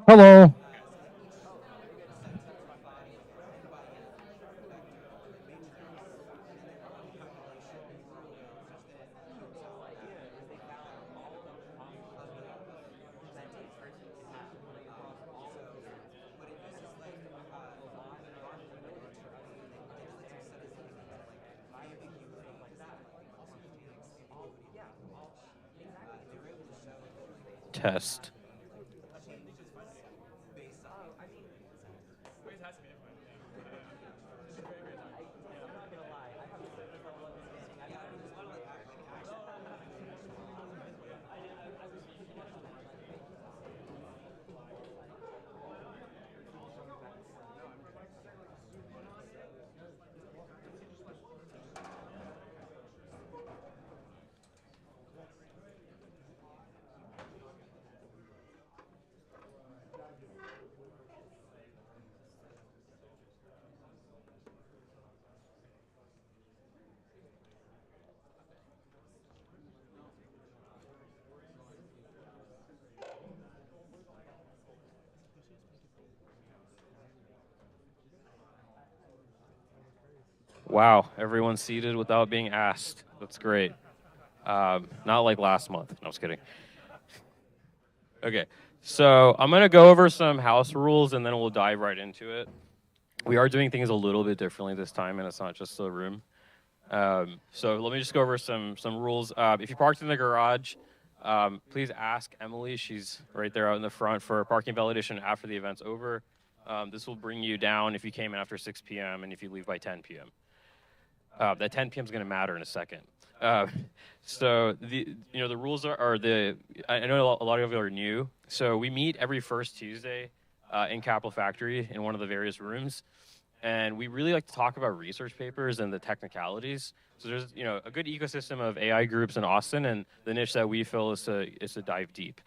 Hello. Test. Wow, everyone's seated without being asked. That's great. Not like last month. No, I was kidding. Okay, so I'm going to go over some house rules, and then we'll dive right into it. We are doing things a little bit differently this time, and it's not just the room. So let me just go over some rules. If you parked in the garage, please ask Emily. She's right there out in the front for parking validation after the event's over. This will bring you down if you came in after 6 p.m. and if you leave by 10 p.m. That 10 p.m. is going to matter in a second. So the rules are I know a lot of you are new. So we meet every first Tuesday in Capital Factory in one of the various rooms, and we really like to talk about research papers and the technicalities. So there's a good ecosystem of AI groups in Austin, and the niche that we fill is to dive deep.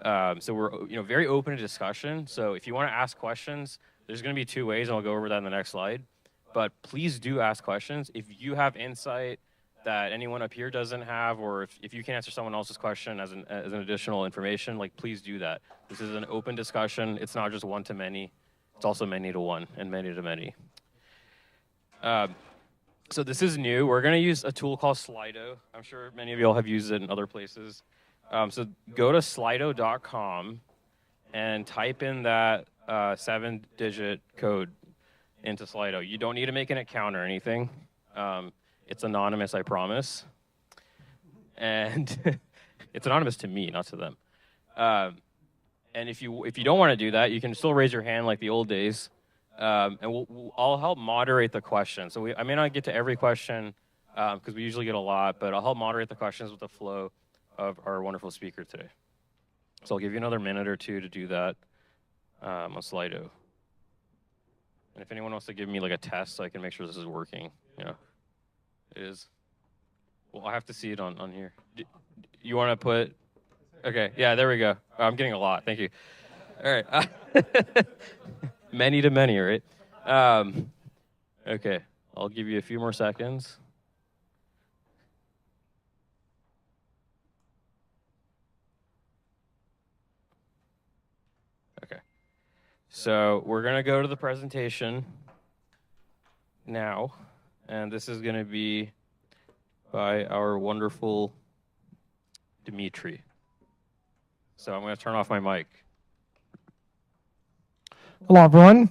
So we're very open to discussion. So if you want to ask questions, there's going to be two ways, and I'll go over that in the next slide. But please do ask questions. If you have insight that anyone up here doesn't have, or if you can answer someone else's question as an additional information, please do that. This is an open discussion. It's not just one to many. It's also many to one and many to many. So this is new. We're going to use a tool called Slido. I'm sure many of you all have used it in other places. So go to slido.com and type in that 7-digit code into Slido. You don't need to make an account or anything. It's anonymous, I promise. And it's anonymous to me, not to them. And if you don't want to do that, you can still raise your hand like the old days. And I'll help moderate the question. So I may not get to every question because we usually get a lot, but I'll help moderate the questions with the flow of our wonderful speaker today. So I'll give you another minute or two to do that on Slido. And if anyone wants to give me a test so I can make sure this is working, it is. Well, I have to see it on here. You want to put, okay, yeah, there we go. I'm getting a lot, thank you. All right, many to many, right? Okay, I'll give you a few more seconds. Okay. So we're going to go to the presentation now, and this is going to be by our wonderful Dmitri. So I'm going to turn off my mic. Hello, everyone.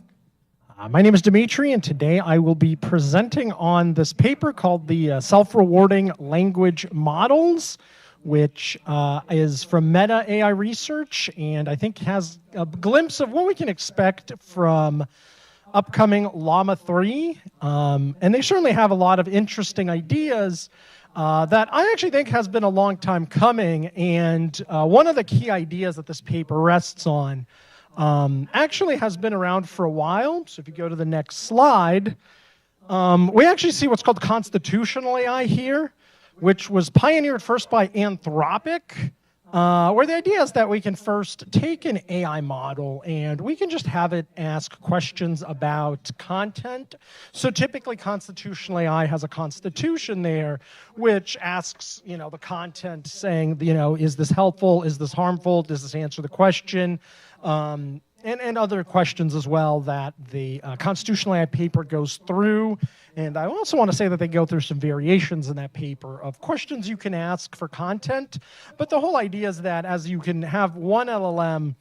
My name is Dmitri, and today I will be presenting on this paper called the Self-Rewarding Language Models, which is from Meta AI Research, and I think has a glimpse of what we can expect from upcoming Llama 3. And they certainly have a lot of interesting ideas that I actually think has been a long time coming. And one of the key ideas that this paper rests on actually has been around for a while. So if you go to the next slide, we actually see what's called constitutional AI here, which was pioneered first by Anthropic where the idea is that we can first take an AI model and we can just have it ask questions about content. So typically constitutional AI has a constitution there which asks, the content saying, is this helpful? Is this harmful? Does this answer the question? And other questions as well that the constitutional AI paper goes through. And I also want to say that they go through some variations in that paper of questions you can ask for content. But the whole idea is that as you can have one LLM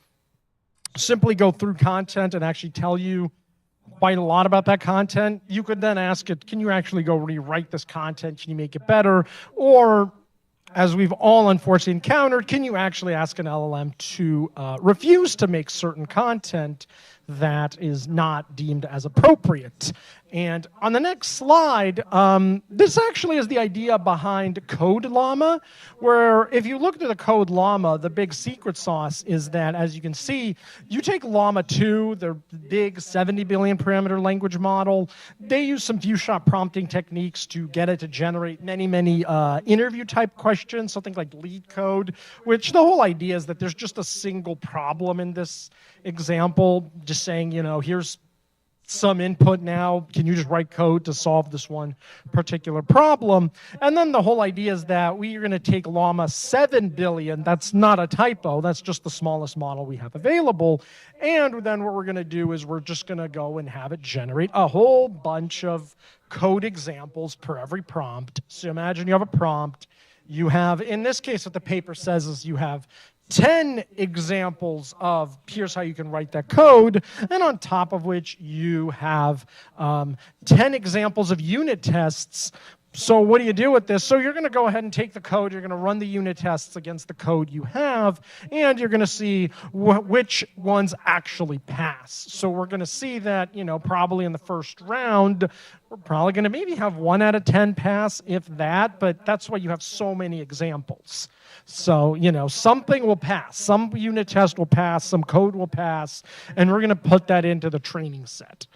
simply go through content and actually tell you quite a lot about that content, you could then ask it, can you actually go rewrite this content? Can you make it better? Or, as we've all unfortunately encountered, can you actually ask an LLM to refuse to make certain content that is not deemed as appropriate? And on the next slide, this actually is the idea behind Code Llama, where if you look at the Code Llama, the big secret sauce is that, as you can see, you take Llama 2, their big 70 billion parameter language model, they use some few-shot prompting techniques to get it to generate many interview-type questions, something like lead code, which the whole idea is that there's just a single problem in this example, just saying, here's some input now. Can you just write code to solve this one particular problem? And then the whole idea is that we are going to take Llama 7 billion. That's not a typo. That's just the smallest model we have available. And then what we're going to do is we're just going to go and have it generate a whole bunch of code examples per every prompt. So imagine you have a prompt. You have, in this case, what the paper says is you have 10 examples of here's how you can write that code, and on top of which you have 10 examples of unit tests. So what do you do with this? So you're going to go ahead and take the code, you're going to run the unit tests against the code you have, and you're going to see which ones actually pass. So we're going to see that, probably in the first round, we're probably going to maybe have 1 out of 10 pass, if that, but that's why you have so many examples. So, something will pass. Some unit test will pass, some code will pass, and we're going to put that into the training set.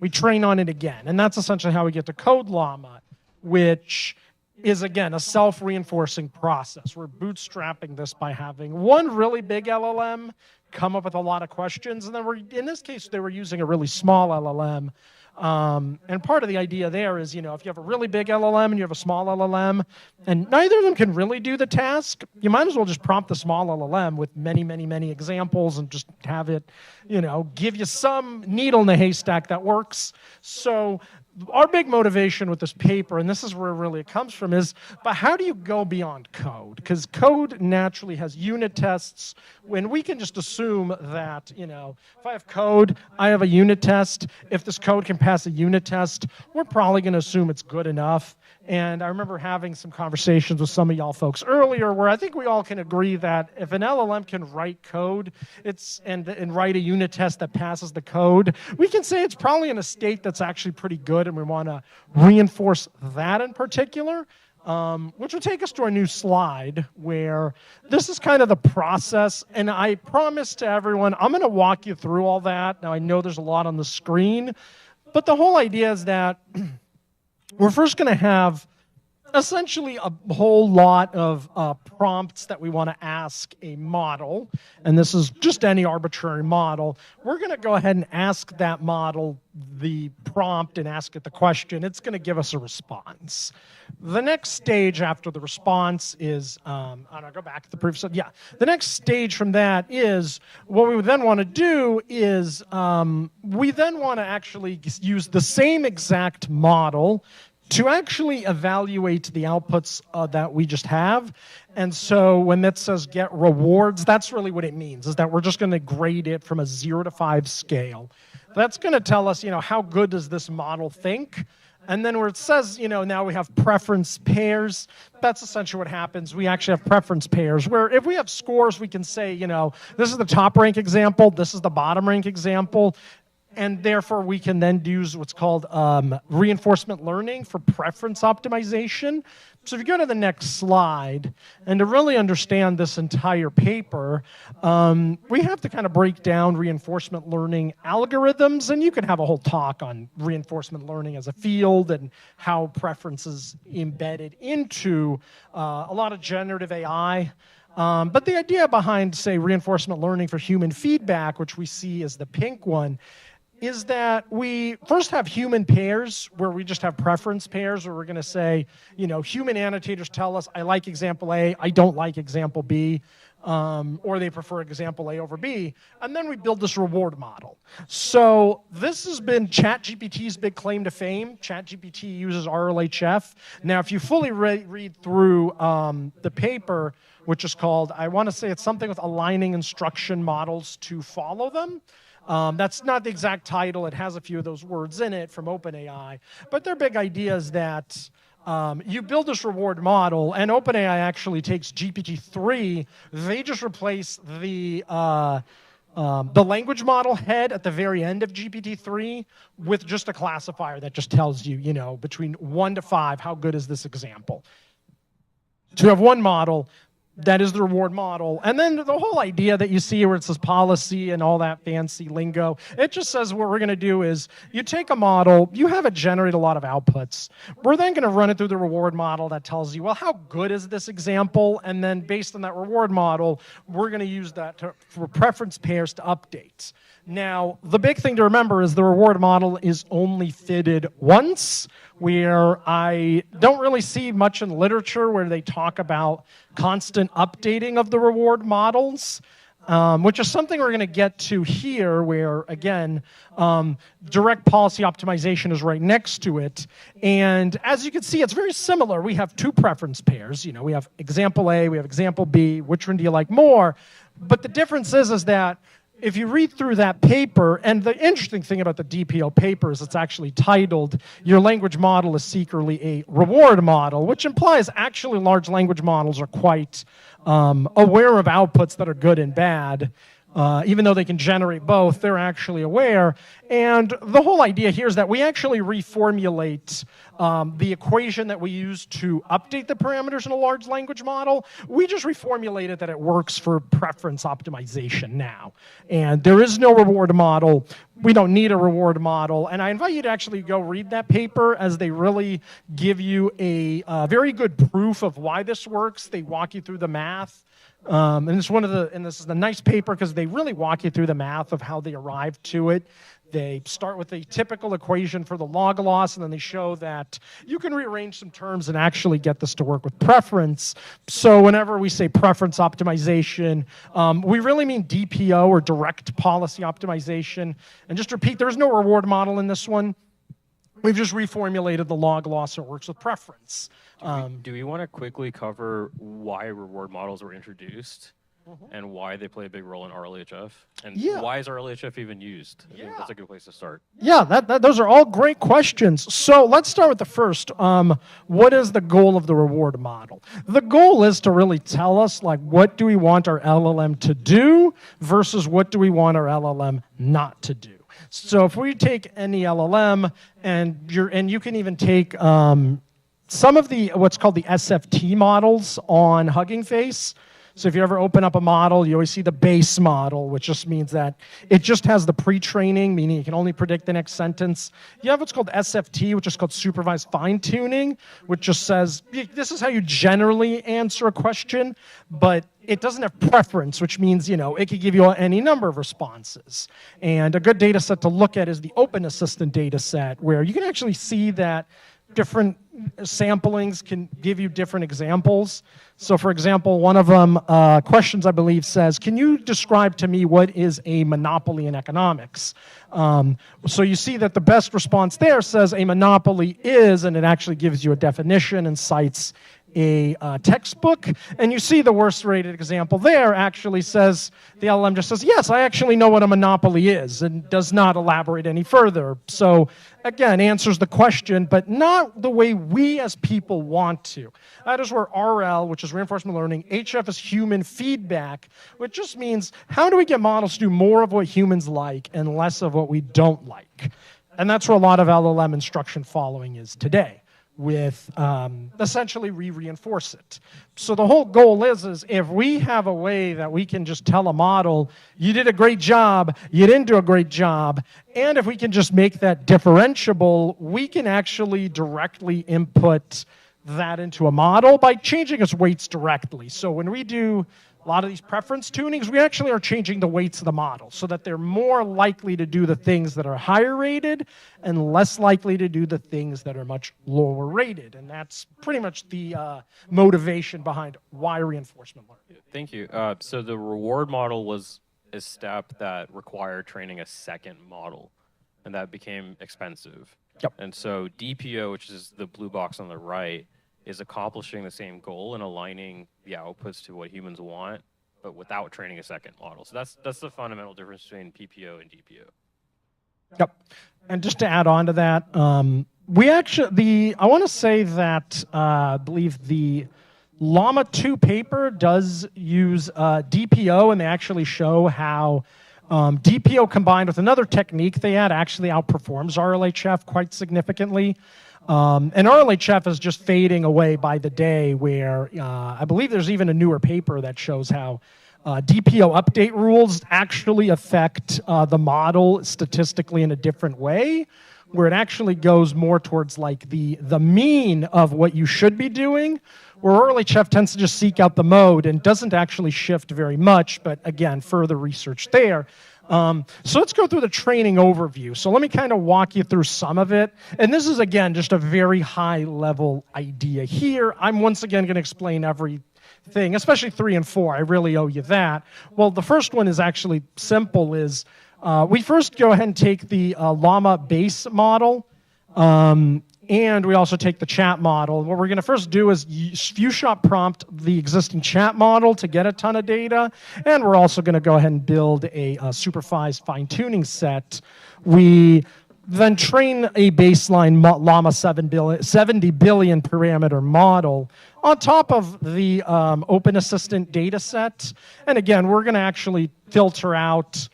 We train on it again, and that's essentially how we get to Code Llama, which is, again, a self-reinforcing process. We're bootstrapping this by having one really big LLM come up with a lot of questions, and then in this case, they were using a really small LLM. And part of the idea there is, if you have a really big LLM and you have a small LLM, and neither of them can really do the task, you might as well just prompt the small LLM with many examples and just have it, give you some needle in the haystack that works. So our big motivation with this paper, and this is where really it comes from, is, but how do you go beyond code? Because code naturally has unit tests, when we can just assume that, if I have code, I have a unit test. If this code can pass a unit test, we're probably going to assume it's good enough. And I remember having some conversations with some of y'all folks earlier where I think we all can agree that if an LLM can write code and write a unit test that passes the code, we can say it's probably in a state that's actually pretty good, and we want to reinforce that in particular, which will take us to our new slide where this is kind of the process. And I promise to everyone, I'm going to walk you through all that. Now, I know there's a lot on the screen, but the whole idea is that we're first going to have essentially a whole lot of prompts that we want to ask a model, and this is just any arbitrary model. We're going to go ahead and ask that model the prompt and ask it the question. It's going to give us a response. The next stage after the response is, I'll go back to the previous slide. Yeah, the next stage from that is what we would then want to do is we then want to actually use the same exact model to actually evaluate the outputs that we just have. And so when that says get rewards, that's really what it means, is that we're just going to grade it from a 0 to 5 scale. That's going to tell us, how good does this model think? And then where it says, now we have preference pairs, that's essentially what happens. We actually have preference pairs where if we have scores, we can say, this is the top rank example, this is the bottom rank example. And therefore, we can then use what's called reinforcement learning for preference optimization. So if you go to the next slide, and to really understand this entire paper, we have to kind of break down reinforcement learning algorithms, and you can have a whole talk on reinforcement learning as a field and how preferences embedded into a lot of generative AI. But the idea behind, say, reinforcement learning for human feedback, which we see as the pink one, is that we first have human pairs where we just have preference pairs where we're going to say, human annotators tell us, I like example A, I don't like example B, or they prefer example A over B. And then we build this reward model. So this has been ChatGPT's big claim to fame. ChatGPT uses RLHF. Now, if you fully read through the paper, which is called, I want to say it's something with aligning instruction models to follow them. That's not the exact title. It has a few of those words in it from OpenAI. But their big idea is that you build this reward model, and OpenAI actually takes GPT-3. They just replace the language model head at the very end of GPT-3 with just a classifier that just tells you, between 1 to 5, how good is this example. So you have one model. That is the reward model. And then the whole idea that you see where it says policy and all that fancy lingo, it just says what we're going to do is you take a model, you have it generate a lot of outputs. We're then going to run it through the reward model that tells you, well, how good is this example? And then based on that reward model, we're going to use that for preference pairs to update. Now, the big thing to remember is the reward model is only fitted once, where I don't really see much in literature where they talk about constant updating of the reward models, which is something we're going to get to here, where, again, direct policy optimization is right next to it. And as you can see, it's very similar. We have two preference pairs. We have example A, we have example B. Which one do you like more? But the difference is that if you read through that paper, and the interesting thing about the DPO paper is it's actually titled, Your Language Model is Secretly a Reward Model, which implies actually large language models are quite aware of outputs that are good and bad. Even though they can generate both, they're actually aware. And the whole idea here is that we actually reformulate the equation that we use to update the parameters in a large language model. We just reformulate it that it works for preference optimization now. And there is no reward model. We don't need a reward model. And I invite you to actually go read that paper, as they really give you a very good proof of why this works. They walk you through the math. And this is the nice paper because they really walk you through the math of how they arrived to it. They start with a typical equation for the log loss, and then they show that you can rearrange some terms and actually get this to work with preference. So whenever we say preference optimization, we really mean DPO, or direct policy optimization. And just to repeat, there's no reward model in this one. We've just reformulated the log loss so it works with preference. Do we want to quickly cover why reward models were introduced and why they play a big role in RLHF? And why is RLHF even used? I think that's a good place to start. Yeah, those are all great questions. So let's start with the first. What is the goal of the reward model? The goal is to really tell us, what do we want our LLM to do versus what do we want our LLM not to do. So if we take any LLM, and you can even take some of the what's called the SFT models on Hugging Face. So if you ever open up a model, you always see the base model, which just means that it just has the pre-training, meaning it can only predict the next sentence. You have what's called SFT, which is called supervised fine-tuning, which just says, this is how you generally answer a question, but it doesn't have preference, which means, it could give you any number of responses. And a good data set to look at is the Open Assistant data set, where you can actually see that different samplings can give you different examples. So for example, one of them, questions I believe says, can you describe to me what is a monopoly in economics? So you see that the best response there says a monopoly is, and it actually gives you a definition and cites a textbook, and you see the worst rated example there actually says, the LLM just says, yes, I actually know what a monopoly is, and does not elaborate any further. So again, answers the question, but not the way we as people want to. That is where RL, which is reinforcement learning, HF is human feedback, which just means how do we get models to do more of what humans like and less of what we don't like? And that's where a lot of LLM instruction following is today. with essentially reinforce it. So the whole goal is if we have a way that we can just tell a model, you did a great job, you didn't do a great job, and if we can just make that differentiable, we can actually directly input that into a model by changing its weights directly. So when we do a lot of these preference tunings, we actually are changing the weights of the model so that they're more likely to do the things that are higher rated and less likely to do the things that are much lower rated. And that's pretty much the motivation behind why reinforcement learning. Thank you. So the reward model was a step that required training a second model, and that became expensive. Yep. And so DPO, which is the blue box on the right, is accomplishing the same goal and aligning the outputs to what humans want, but without training a second model. So that's the fundamental difference between PPO and DPO. Yep. And just to add on to that, I want to say that I believe the Llama 2 paper does use DPO, and they actually show how DPO combined with another technique they had actually outperforms RLHF quite significantly. And RLHF is just fading away by the day, where I believe there's even a newer paper that shows how DPO update rules actually affect the model statistically in a different way, where it actually goes more towards like the mean of what you should be doing, where RLHF tends to just seek out the mode and doesn't actually shift very much, but again, further research there. So let's go through the training overview. So let me kind of walk you through some of it. And this is, again, just a very high-level idea here. I'm once again going to explain everything, especially 3 and 4. I really owe you that. Well, the first one is actually simple, is we first go ahead and take the Llama base model, and we also take the chat model. What we're going to first do is few shot prompt the existing chat model to get a ton of data, and we're also going to go ahead and build a supervised fine-tuning set. We then train a baseline Llama 70 billion parameter model on top of the Open Assistant data set. And again, we're going to actually filter out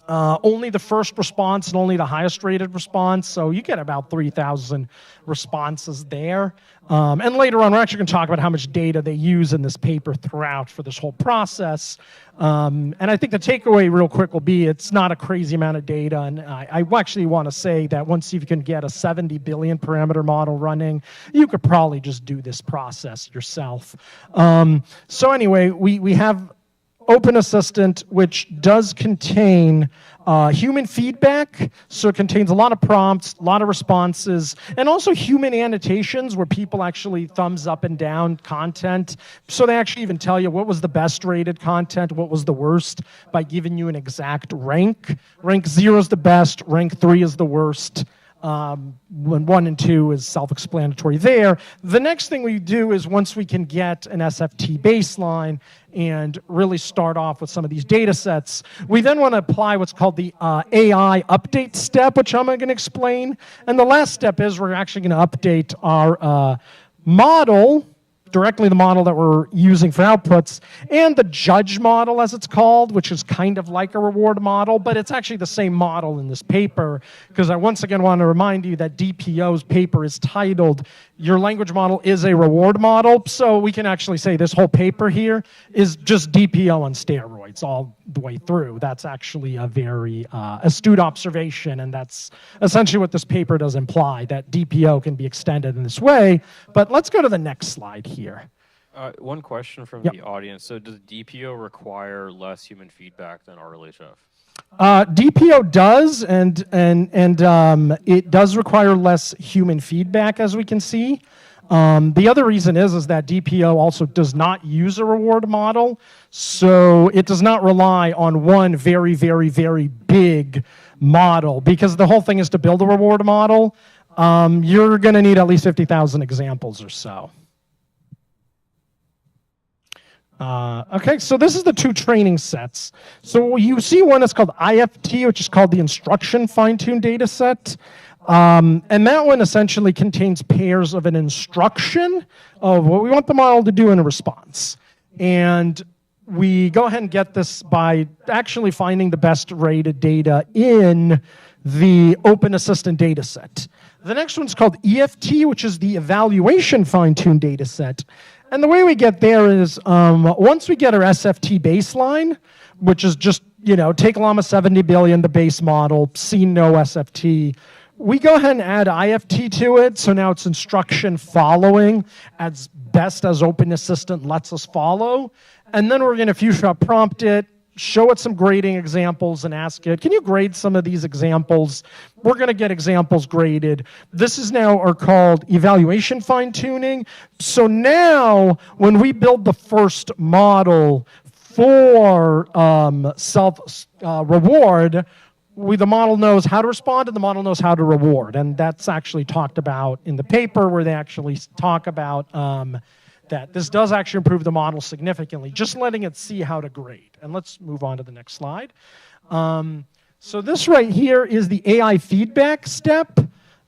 only the first response and only the highest rated response. So you get about 3,000 responses there. And later on, we're actually going to talk about how much data they use in this paper throughout for this whole process. And I think the takeaway real quick will be it's not a crazy amount of data. And I actually want to say that once you can get a 70 billion parameter model running, you could probably just do this process yourself. So anyway, we have Open Assistant, which does contain human feedback, so it contains a lot of prompts, a lot of responses, and also human annotations where people actually thumbs up and down content. So they actually even tell you what was the best rated content, what was the worst, by giving you an exact rank. Rank 0 is the best, rank 3 is the worst. When 1 and 2 is self-explanatory there. The next thing we do is once we can get an SFT baseline and really start off with some of these data sets, we then want to apply what's called the AI update step, which I'm going to explain. And the last step is we're actually going to update our model, directly the model that we're using for outputs, and the judge model, as it's called, which is kind of like a reward model, but it's actually the same model in this paper, because I once again want to remind you that DPO's paper is titled, Your Language Model is a Reward Model, so we can actually say this whole paper here is just DPO on steroids all the way through. That's actually a very astute observation, and that's essentially what this paper does imply, that DPO can be extended in this way. But let's go to the next slide here. One question from the audience. So does DPO require less human feedback than RLHF? DPO does, and it does require less human feedback, as we can see. The other reason is that DPO also does not use a reward model, so it does not rely on one very, very, very big model, because the whole thing is to build a reward model. You're going to need at least 50,000 examples or so. Okay, so this is the 2 training sets. So you see one that's called IFT, which is called the Instruction Fine-Tuned Data Set. And that one essentially contains pairs of an instruction of what we want the model to do in a response. And we go ahead and get this by actually finding the best rated data in the Open Assistant data set. The next one's called EFT, which is the evaluation fine-tuned data set. And the way we get there is once we get our SFT baseline, which is just, take Llama 70 billion, the base model, see no SFT, we go ahead and add IFT to it. So now it's instruction following as best as Open Assistant lets us follow. And then we're going to few-shot prompt it, show it some grading examples and ask it, can you grade some of these examples? We're going to get examples graded. This is now called evaluation fine-tuning. So now when we build the first model for self-reward, the model knows how to respond and the model knows how to reward. And that's actually talked about in the paper where they actually talk about that this does actually improve the model significantly, just letting it see how to grade. And let's move on to the next slide. So this right here is the AI feedback step.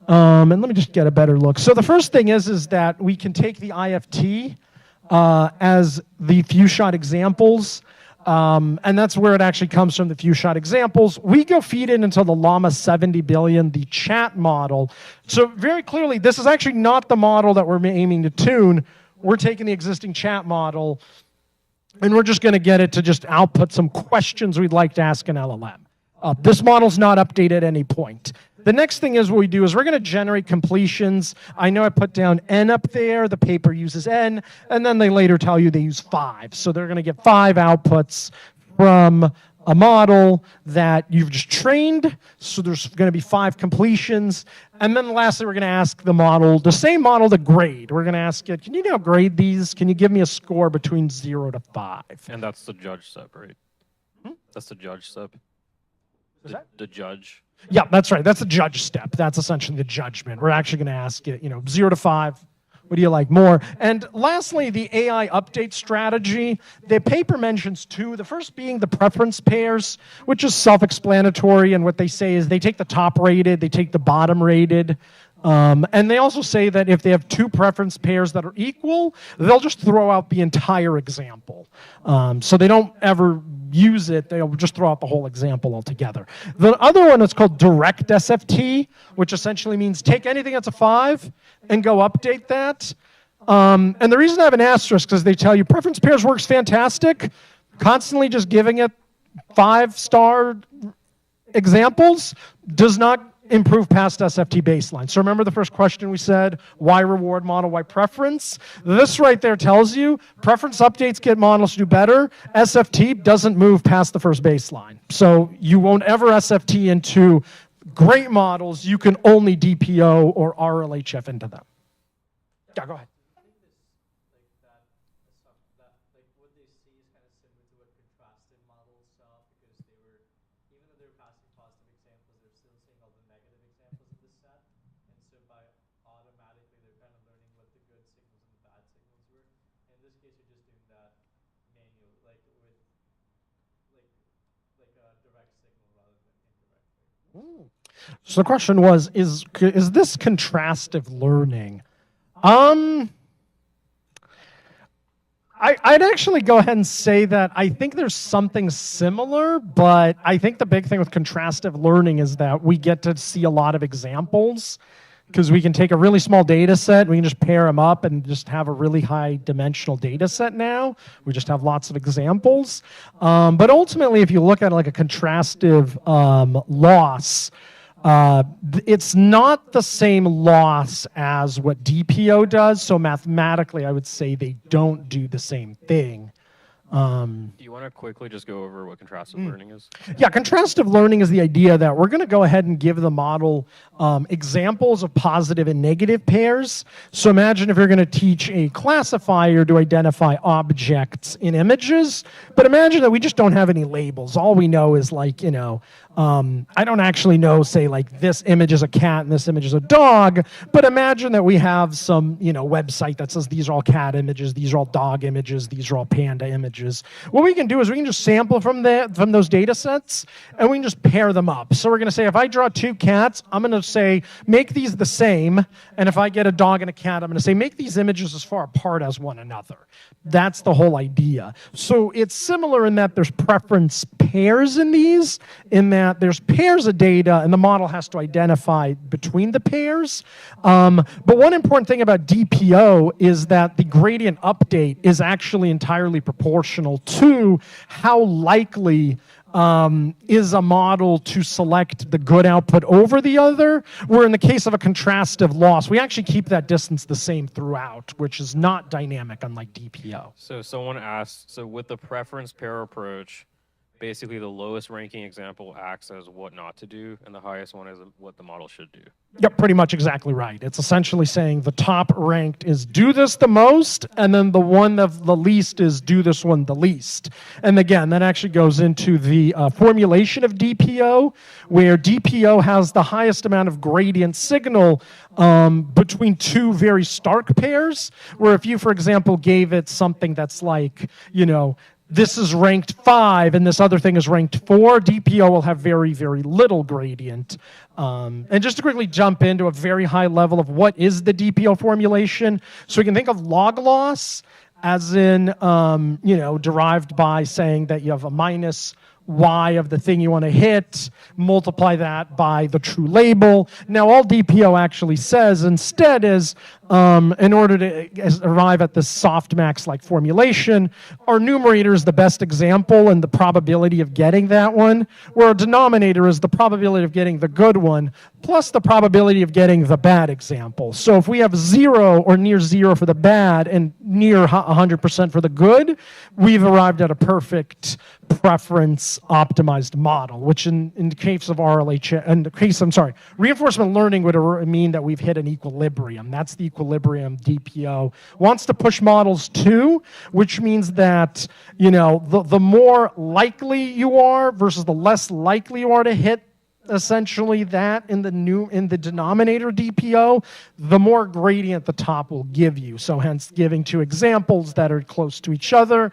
And let me just get a better look. So the first thing is that we can take the IFT as the few-shot examples. And that's where it actually comes from, the few-shot examples. We go feed it into the Llama 70 billion, the chat model. So very clearly, this is actually not the model that we're aiming to tune. We're taking the existing chat model, and we're just going to get it to just output some questions we'd like to ask an LLM. This model's not updated at any point. The next thing is what we do is we're going to generate completions. I know I put down N up there. The paper uses N, and then they later tell you they use 5. So they're going to get 5 outputs from a model that you've just trained. So there's going to be 5 completions. And then lastly, we're going to ask the model, the same model to grade. We're going to ask it, can you now grade these? Can you give me a score between 0 to 5? And that's the judge step, right? That's the judge step. The judge. Yeah, that's right. That's the judge step. That's essentially the judgment. We're actually going to ask it, 0 to 5. What do you like more? And lastly, the AI update strategy. The paper mentions 2. The first being the preference pairs, which is self-explanatory. And what they say is they take the top rated, they take the bottom rated. And they also say that if they have 2 preference pairs that are equal, they'll just throw out the entire example. So they don't ever use it, they'll just throw out the whole example altogether. The other one is called direct SFT, which essentially means take anything that's a 5 and go update that. And the reason I have an asterisk is they tell you preference pairs works fantastic. Constantly just giving it 5-star examples does not improve past SFT baseline. So remember the first question we said, why reward model, why preference? This right there tells you preference updates get models to do better. SFT doesn't move past the first baseline. So you won't ever SFT into great models. You can only DPO or RLHF into them. Yeah, go ahead. So the question was, is this contrastive learning? I'd actually go ahead and say that I think there's something similar, but I think the big thing with contrastive learning is that we get to see a lot of examples because we can take a really small data set, we can just pair them up and just have a really high dimensional data set now. We just have lots of examples. But ultimately, if you look at like a contrastive loss, it's not the same loss as what DPO does. So mathematically, I would say they don't do the same thing. Do you want to quickly just go over what contrastive learning is? Yeah, contrastive learning is the idea that we're going to go ahead and give the model examples of positive and negative pairs. So imagine if you're going to teach a classifier to identify objects in images, but imagine that we just don't have any labels. All we know is like, I don't actually know, say like this image is a cat and this image is a dog, but imagine that we have some, website that says these are all cat images, these are all dog images, these are all panda images. images. What we can do is we can just sample from those data sets, and we can just pair them up. So we're going to say, if I draw 2 cats, I'm going to say, make these the same. And if I get a dog and a cat, I'm going to say, make these images as far apart as one another. That's the whole idea. So it's similar in that there's preference pairs in these, in that there's pairs of data, and the model has to identify between the pairs. But one important thing about DPO is that the gradient update is actually entirely proportional to how likely is a model to select the good output over the other, where in the case of a contrastive loss, we actually keep that distance the same throughout, which is not dynamic, unlike DPO. So someone asked, so with the preference pair approach, basically the lowest ranking example acts as what not to do, and the highest one is what the model should do. Yep, pretty much exactly right. It's essentially saying the top ranked is do this the most, and then the one of the least is do this one the least. And again, that actually goes into the formulation of DPO, where DPO has the highest amount of gradient signal between 2 very stark pairs, where if you, for example, gave it something that's like, this is ranked 5 and this other thing is ranked 4, DPO will have very, very little gradient. And just to quickly jump into a very high level of what is the DPO formulation. So we can think of log loss as in, derived by saying that you have a minus y of the thing you want to hit, multiply that by the true label. Now, all DPO actually says instead is, in order to arrive at this softmax-like formulation, our numerator is the best example and the probability of getting that one, where our denominator is the probability of getting the good one, plus the probability of getting the bad example. So if we have 0 or near 0 for the bad and near 100% for the good, we've arrived at a perfect preference optimized model, which in the case of reinforcement learning would mean that we've hit an equilibrium. That's the equilibrium DPO wants to push models to, which means that, the more likely you are versus the less likely you are to hit essentially that in the denominator DPO, the more gradient the top will give you. So hence giving 2 examples that are close to each other,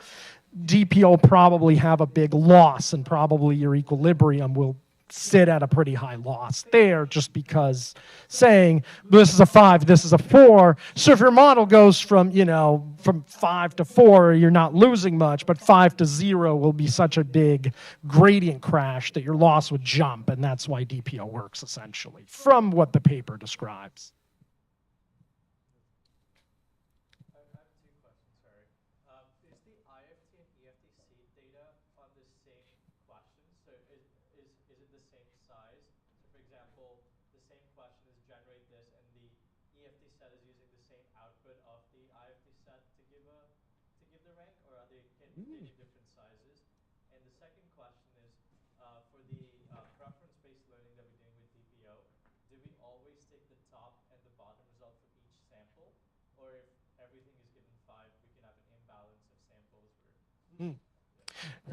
DPO probably have a big loss, and probably your equilibrium will sit at a pretty high loss there, just because saying this is a 5, this is a 4. So if your model goes from 5 to 4, you're not losing much, but 5 to 0 will be such a big gradient crash that your loss would jump, and that's why DPO works essentially, from what the paper describes.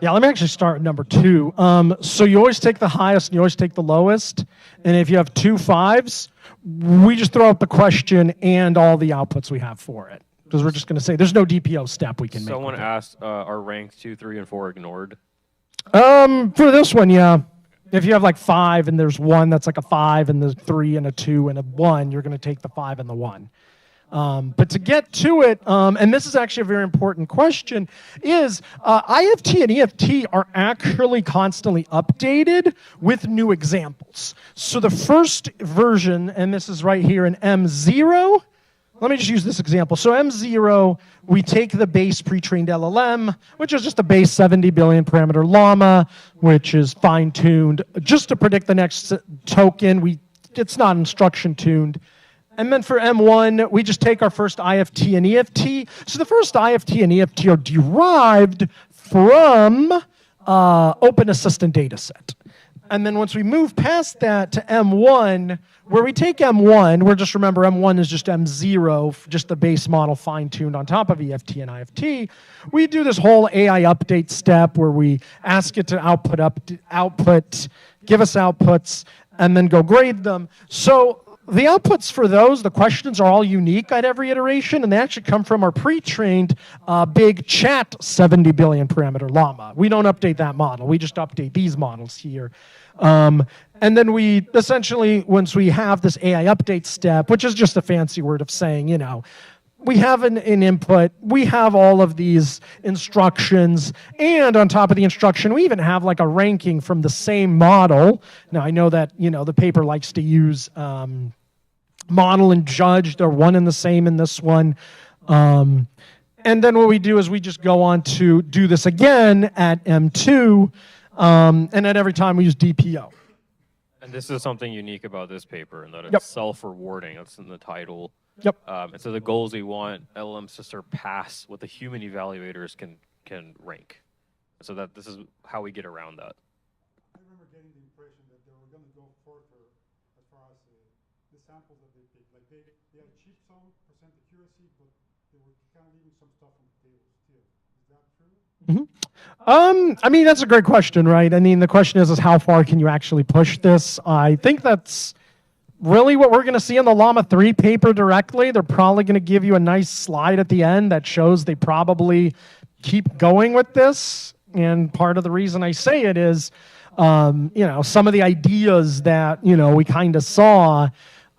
Yeah, let me actually start at number 2. So you always take the highest and you always take the lowest. And if you have 2 5s, we just throw out the question and all the outputs we have for it. Because we're just going to say there's no DPO step we can make. Someone asked, are ranked 2, 3, and 4 ignored? For this one, yeah. If you have like 5 and there's 1 that's like a 5 and there's 3 and a 2 and a 1, you're going to take the 5 and the 1. But to get to it, and this is actually a very important question, is IFT and EFT are actually constantly updated with new examples. So the first version, and this is right here in M0, let me just use this example. So M0, we take the base pre-trained LLM, which is just a base 70 billion parameter Llama, which is fine-tuned just to predict the next token. It's not instruction tuned. And then for M1, we just take our first IFT and EFT. So the first IFT and EFT are derived from Open Assistant dataset. And then once we move past that to M1, where we take M1, where just remember M1 is just M0, just the base model fine-tuned on top of EFT and IFT, we do this whole AI update step where we ask it to output, give us outputs, and then go grade them. So the outputs for those, the questions are all unique at every iteration, and they actually come from our pre-trained big chat 70 billion parameter Llama. We don't update that model. We just update these models here. And then we essentially, once we have this AI update step, which is just a fancy word of saying, you know, we have an input, we have all of these instructions, and on top of the instruction, we even have like a ranking from the same model. Now, I know that, you know, the paper likes to use model and judge. They're one and the same in this one. And then what we do is we just go on to do this again at M2, and at every time we use DPO. And this is something unique about this paper, in that it's self-rewarding. That's in the title. Yep. And so the goals we want LLMs to surpass what the human evaluators can rank. So that this is how we get around that. I remember getting the impression that they were going to go further as far as the samples that they picked. Like they achieved some percent accuracy, but they were kind of leaving some stuff on the table still. Is that true? Mm-hmm. I mean, that's a great question, right? I mean, the question is how far can you actually push this? I think that's really what we're going to see in the Llama 3 paper directly. They're probably going to give you a nice slide at the end that shows they probably keep going with this. And part of the reason I say it is, you know, some of the ideas that, you know, we kind of saw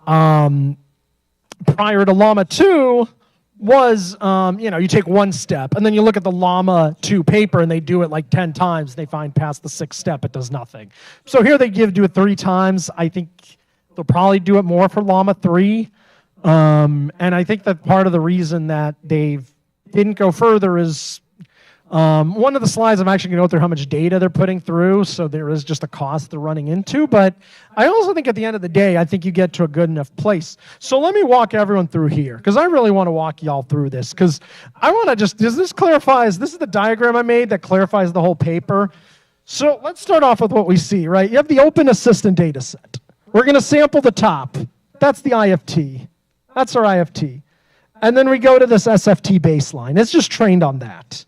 prior to Llama 2 was, you know, you take one step, and then you look at the Llama 2 paper, and they do it like 10 times. They find past the 6th step, it does nothing. So here they do it 3 times. I think they'll probably do it more for Llama 3. And I think that part of the reason that they didn't go further is one of the slides I'm actually going to go through how much data they're putting through, so there is just a cost they're running into. But I also think at the end of the day, I think you get to a good enough place. So let me walk everyone through here, because I really want to walk y'all through this, because I want to just, does this clarify, this is the diagram I made that clarifies the whole paper. So let's start off with what we see, right? You have the open assistant data set. We're going to sample the top. That's the IFT. That's our IFT. And then we go to this SFT baseline. It's just trained on that.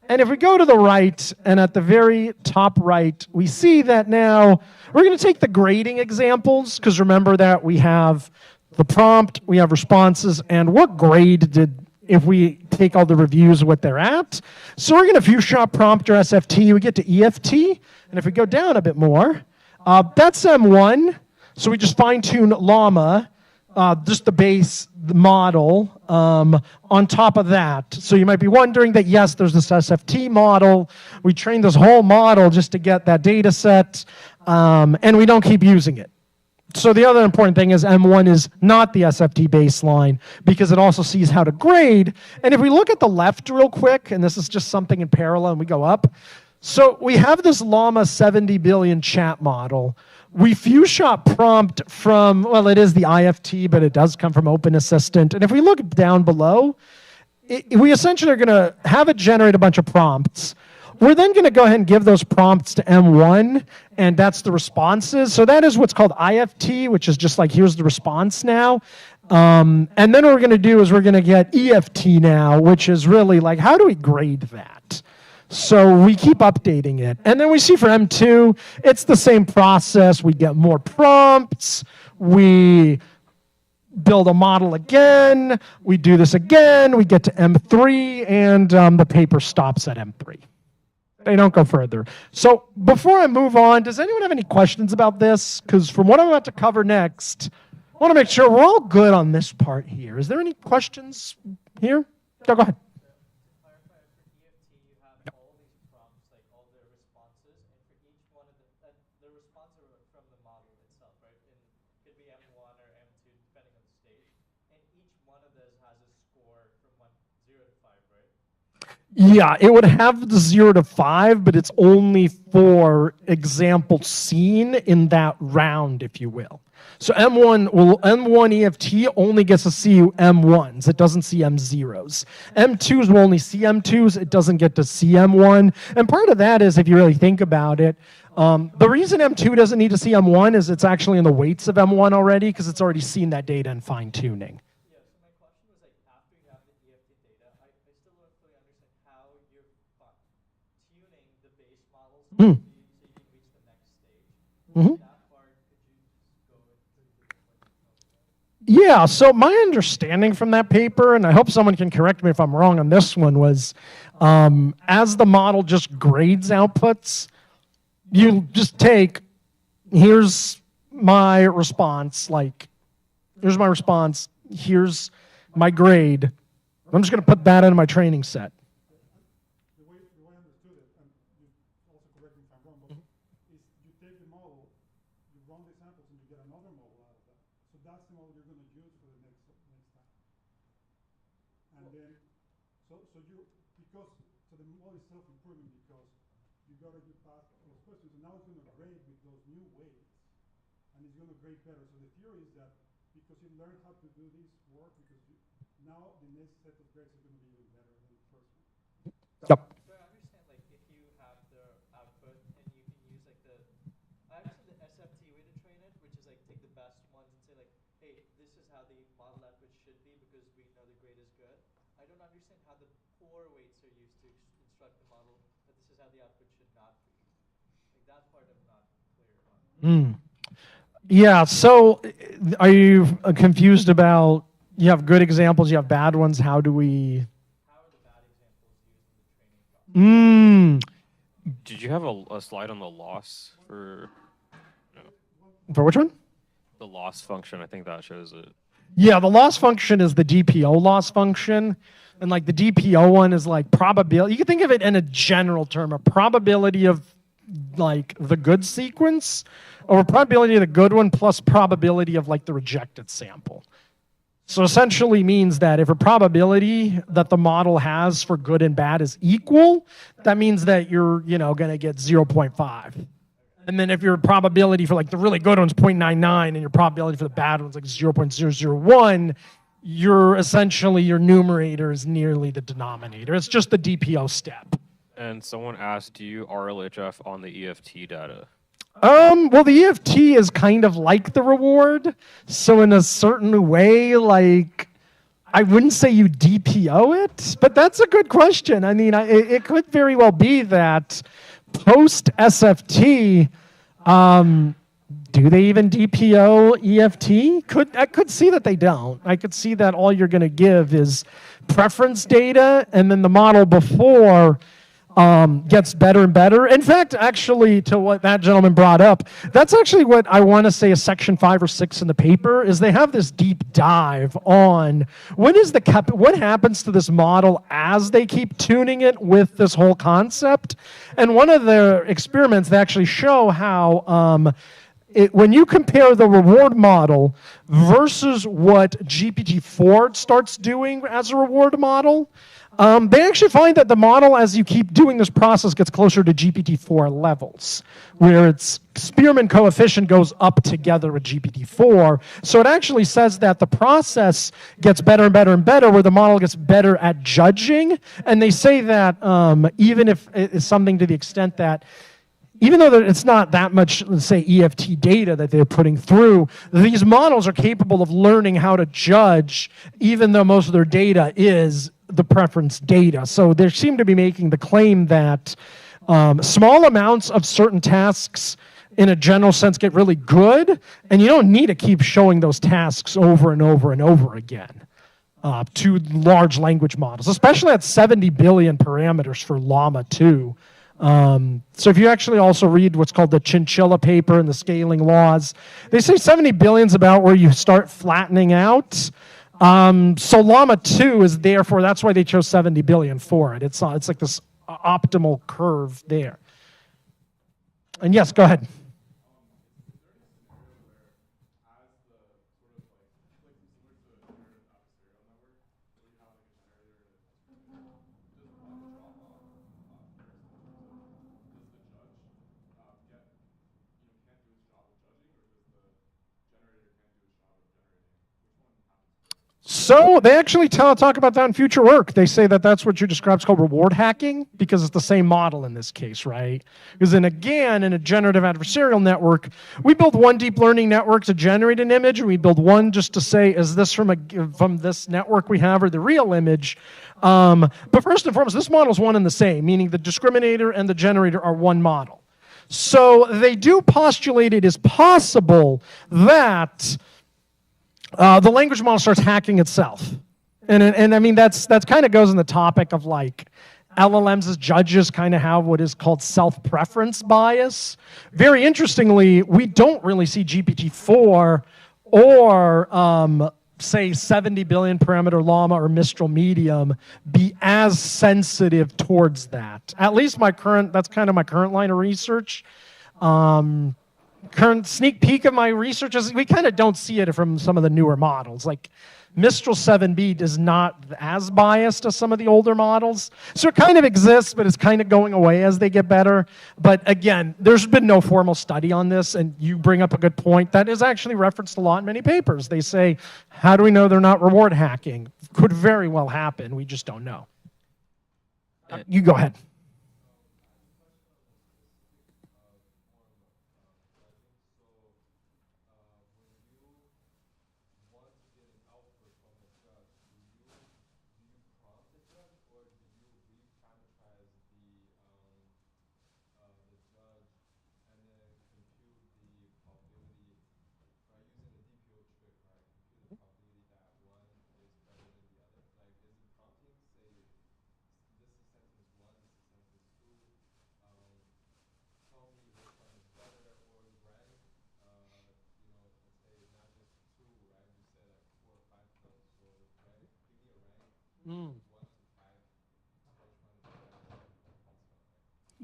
And if we go to the right, and at the very top right, we see that now we're going to take the grading examples, because remember that we have the prompt, we have responses, and what grade did, if we take all the reviews, what they're at. So we're going to few shot prompt or SFT. We get to EFT, and if we go down a bit more, that's M1. So we just fine-tune Llama, just the base model on top of that. So you might be wondering that, yes, there's this SFT model. We trained this whole model just to get that data set, and we don't keep using it. So the other important thing is M1 is not the SFT baseline, because it also sees how to grade. And if we look at the left real quick, and this is just something in parallel, and we go up. So we have this Llama 70 billion chat model. We few shot prompt from, well, it is the IFT, but it does come from Open Assistant. And if we look down below, we essentially are going to have it generate a bunch of prompts. We're then going to go ahead and give those prompts to M1, and that's the responses. So that is what's called IFT, which is just like, here's the response now. And then what we're going to do is we're going to get EFT now, which is really like, how do we grade that? So we keep updating it. And then we see for M2, it's the same process. We get more prompts. We build a model again. We do this again. We get to M3, and the paper stops at M3. They don't go further. So before I move on, does anyone have any questions about this? Because from what I'm about to cover next, I want to make sure we're all good on this part here. Is there any questions here? Yeah, go ahead. Yeah, it would have the 0 to 5, but it's only for example seen in that round, if you will. So M1 EFT only gets to see M1s. It doesn't see M0s. M2s will only see M2s. It doesn't get to see M1. And part of that is, if you really think about it, the reason M2 doesn't need to see M1 is it's actually in the weights of M1 already, because it's already seen that data in fine-tuning. Yeah, so my understanding from that paper, and I hope someone can correct me if I'm wrong on this one, was as the model just grades outputs, you just take, here's my response, like, here's my response, here's my grade. I'm just going to put that into my training set. The way I understood it, and you also correct me if I'm wrong, but is you take the model, you run the samples, and you get another model out of that. So that's the model you're going to use for the next time. And then, so the model is self-improving because you got to get past those questions, and now it's going to grade with those new weights, and it's going to grade better. So the theory is that because you learn how to do this work, because now the next set of grades is going to be even better than the first one. Yep. So I understand, like, if you have the output and you can use, like, I understand the SFT way to train it, which is, like, take the best ones and say, like, hey, this is how the model output should be because we know the grade is good. I don't understand how the poor weights are used to instruct the model that this is how the output should not be. Like, that part I'm not clear on. Yeah, so are you confused about, you have good examples, you have bad ones, how do we... How are the bad examples used in the training process? Did you have a slide on the loss for For which one? the loss function? I think that shows it. Yeah, the loss function is the DPO loss function. And like the DPO one is like probability. You can think of it in a general term, a probability of like the good sequence, or a probability of the good one plus probability of like the rejected sample. So essentially means that if a probability that the model has for good and bad is equal, that means that you're, going to get 0.5. And then if your probability for like the really good one's 0.99 and your probability for the bad one's like 0.001, your numerator is nearly the denominator. It's just the DPO step. And someone asked, do you RLHF on the EFT data? Well, the EFT is kind of like the reward. So in a certain way, like, I wouldn't say you DPO it, but that's a good question. I mean, it could very well be that post-SFT, do they even DPO EFT? I could see that they don't. I could see that all you're going to give is preference data, and then the model before gets better and better. In fact, actually, to what that gentleman brought up, that's actually what I want to say is section 5 or 6 in the paper, is they have this deep dive on what happens to this model as they keep tuning it with this whole concept. And one of their experiments, they actually show how when you compare the reward model versus what GPT-4 starts doing as a reward model, they actually find that the model, as you keep doing this process, gets closer to GPT-4 levels, where its Spearman coefficient goes up together with GPT-4. So it actually says that the process gets better and better and better, where the model gets better at judging. And they say that even if it's something to the extent that even though it's not that much, let's say, EFT data that they're putting through, these models are capable of learning how to judge, even though most of their data is the preference data. So they seem to be making the claim that small amounts of certain tasks in a general sense get really good, and you don't need to keep showing those tasks over and over and over again to large language models, especially at 70 billion parameters for Llama 2. So if you actually also read what's called the chinchilla paper and the scaling laws, they say 70 billion is about where you start flattening out. So Llama 2 is therefore, that's why they chose 70 billion for it. It's like this optimal curve there. And yes, go ahead. So they actually talk about that in future work. They say that that's what you describe is called reward hacking, because it's the same model in this case, right? Because then again, in a generative adversarial network, we build one deep learning network to generate an image, and we build one just to say, is this from this network we have or the real image? But first and foremost, this model is one and the same, meaning the discriminator and the generator are one model. So they do postulate it is possible that the language model starts hacking itself. And I mean, that's kind of goes in the topic of like LLMs as judges kind of have what is called self-preference bias. Very interestingly, we don't really see GPT-4 or say 70 billion parameter Llama or Mistral Medium be as sensitive towards that. At least that's kind of my current line of research. Current sneak peek of my research is we kind of don't see it from some of the newer models. Like Mistral 7B is not as biased as some of the older models. So it kind of exists, but it's kind of going away as they get better. But again, there's been no formal study on this, and you bring up a good point. That is actually referenced a lot in many papers. They say, how do we know they're not reward hacking? Could very well happen. We just don't know. You go ahead.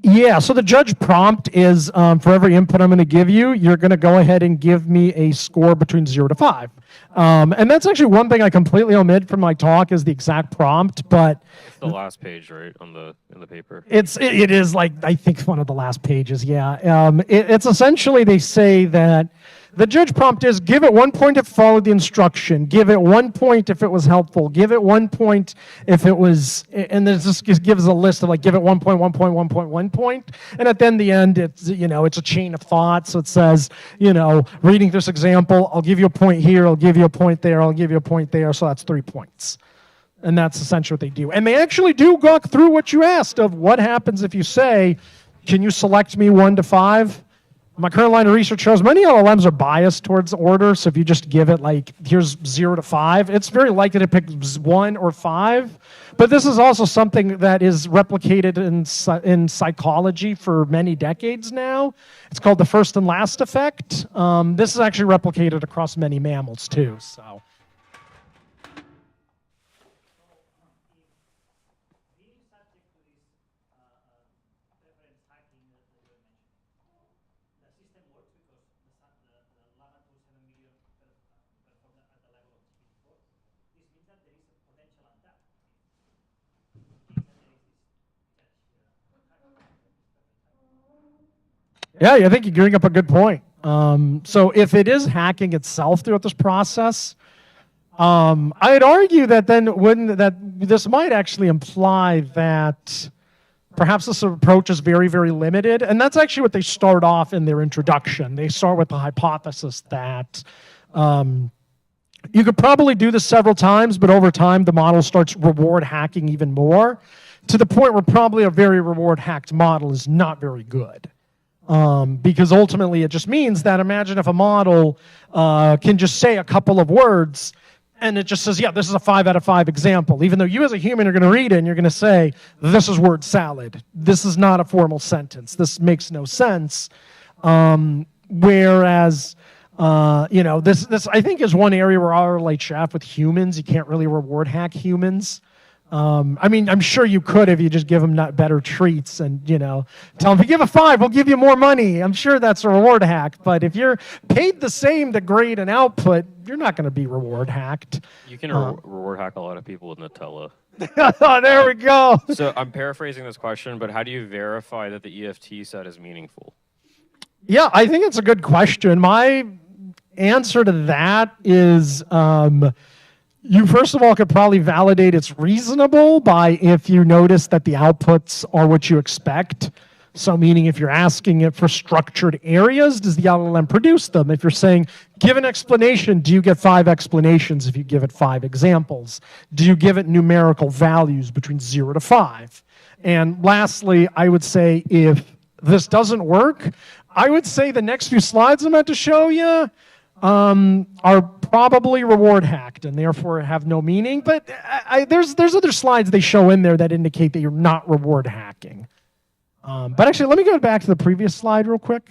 Yeah, so the judge prompt is for every input I'm going to give you, you're going to go ahead and give me a score between 0 to 5. And that's actually one thing I completely omit from my talk is the exact prompt, but it's the last page, right, in the paper. It is like I think one of the last pages. Yeah, it's essentially they say that the judge prompt is give it 1 point if it followed the instruction, give it 1 point if it was helpful, give it 1 point if it was, and this just gives a list of like give it 1 point, 1 point, 1 point, 1 point, and at then the end it's it's a chain of thought. So it says reading this example, I'll give you a point here, I'll give you a point there, I'll give you a point there, so that's 3 points. And that's essentially what they do. And they actually do go through what you asked of what happens if you say, can you select me 1 to 5? My current line of research shows many LLMs are biased towards order, so if you just give it like, here's 0 to 5, it's very likely to pick 1 or 5. But this is also something that is replicated in psychology for many decades now. It's called the first and last effect. This is actually replicated across many mammals too. So. Yeah, I think you bring up a good point. So if it is hacking itself throughout this process, I'd argue that then this might actually imply that perhaps this approach is very, very limited. And that's actually what they start off in their introduction. They start with the hypothesis that you could probably do this several times, but over time the model starts reward hacking even more to the point where probably a very reward hacked model is not very good. Because ultimately it just means that imagine if a model can just say a couple of words and it just says, yeah, this is a 5 out of 5 example, even though you as a human are going to read it and you're going to say, this is word salad. This is not a formal sentence. This makes no sense. Whereas, this I think is one area where our like chaff with humans, you can't really reward hack humans. I mean, I'm sure you could if you just give them better treats and, tell them, if you give a 5, we'll give you more money. I'm sure that's a reward hack. But if you're paid the same to grade an output, you're not going to be reward hacked. You can reward hack a lot of people with Nutella. Oh, there we go. So I'm paraphrasing this question, but how do you verify that the EFT set is meaningful? Yeah, I think it's a good question. My answer to that is... you first of all could probably validate it's reasonable by if you notice that the outputs are what you expect. So meaning if you're asking it for structured areas, does the LLM produce them? If you're saying, give an explanation, do you get 5 explanations if you give it 5 examples? Do you give it numerical values between 0 to 5? And lastly, I would say if this doesn't work, I would say the next few slides I'm about to show you, are probably reward hacked and therefore have no meaning. But there's other slides they show in there that indicate that you're not reward hacking. But actually, let me go back to the previous slide real quick.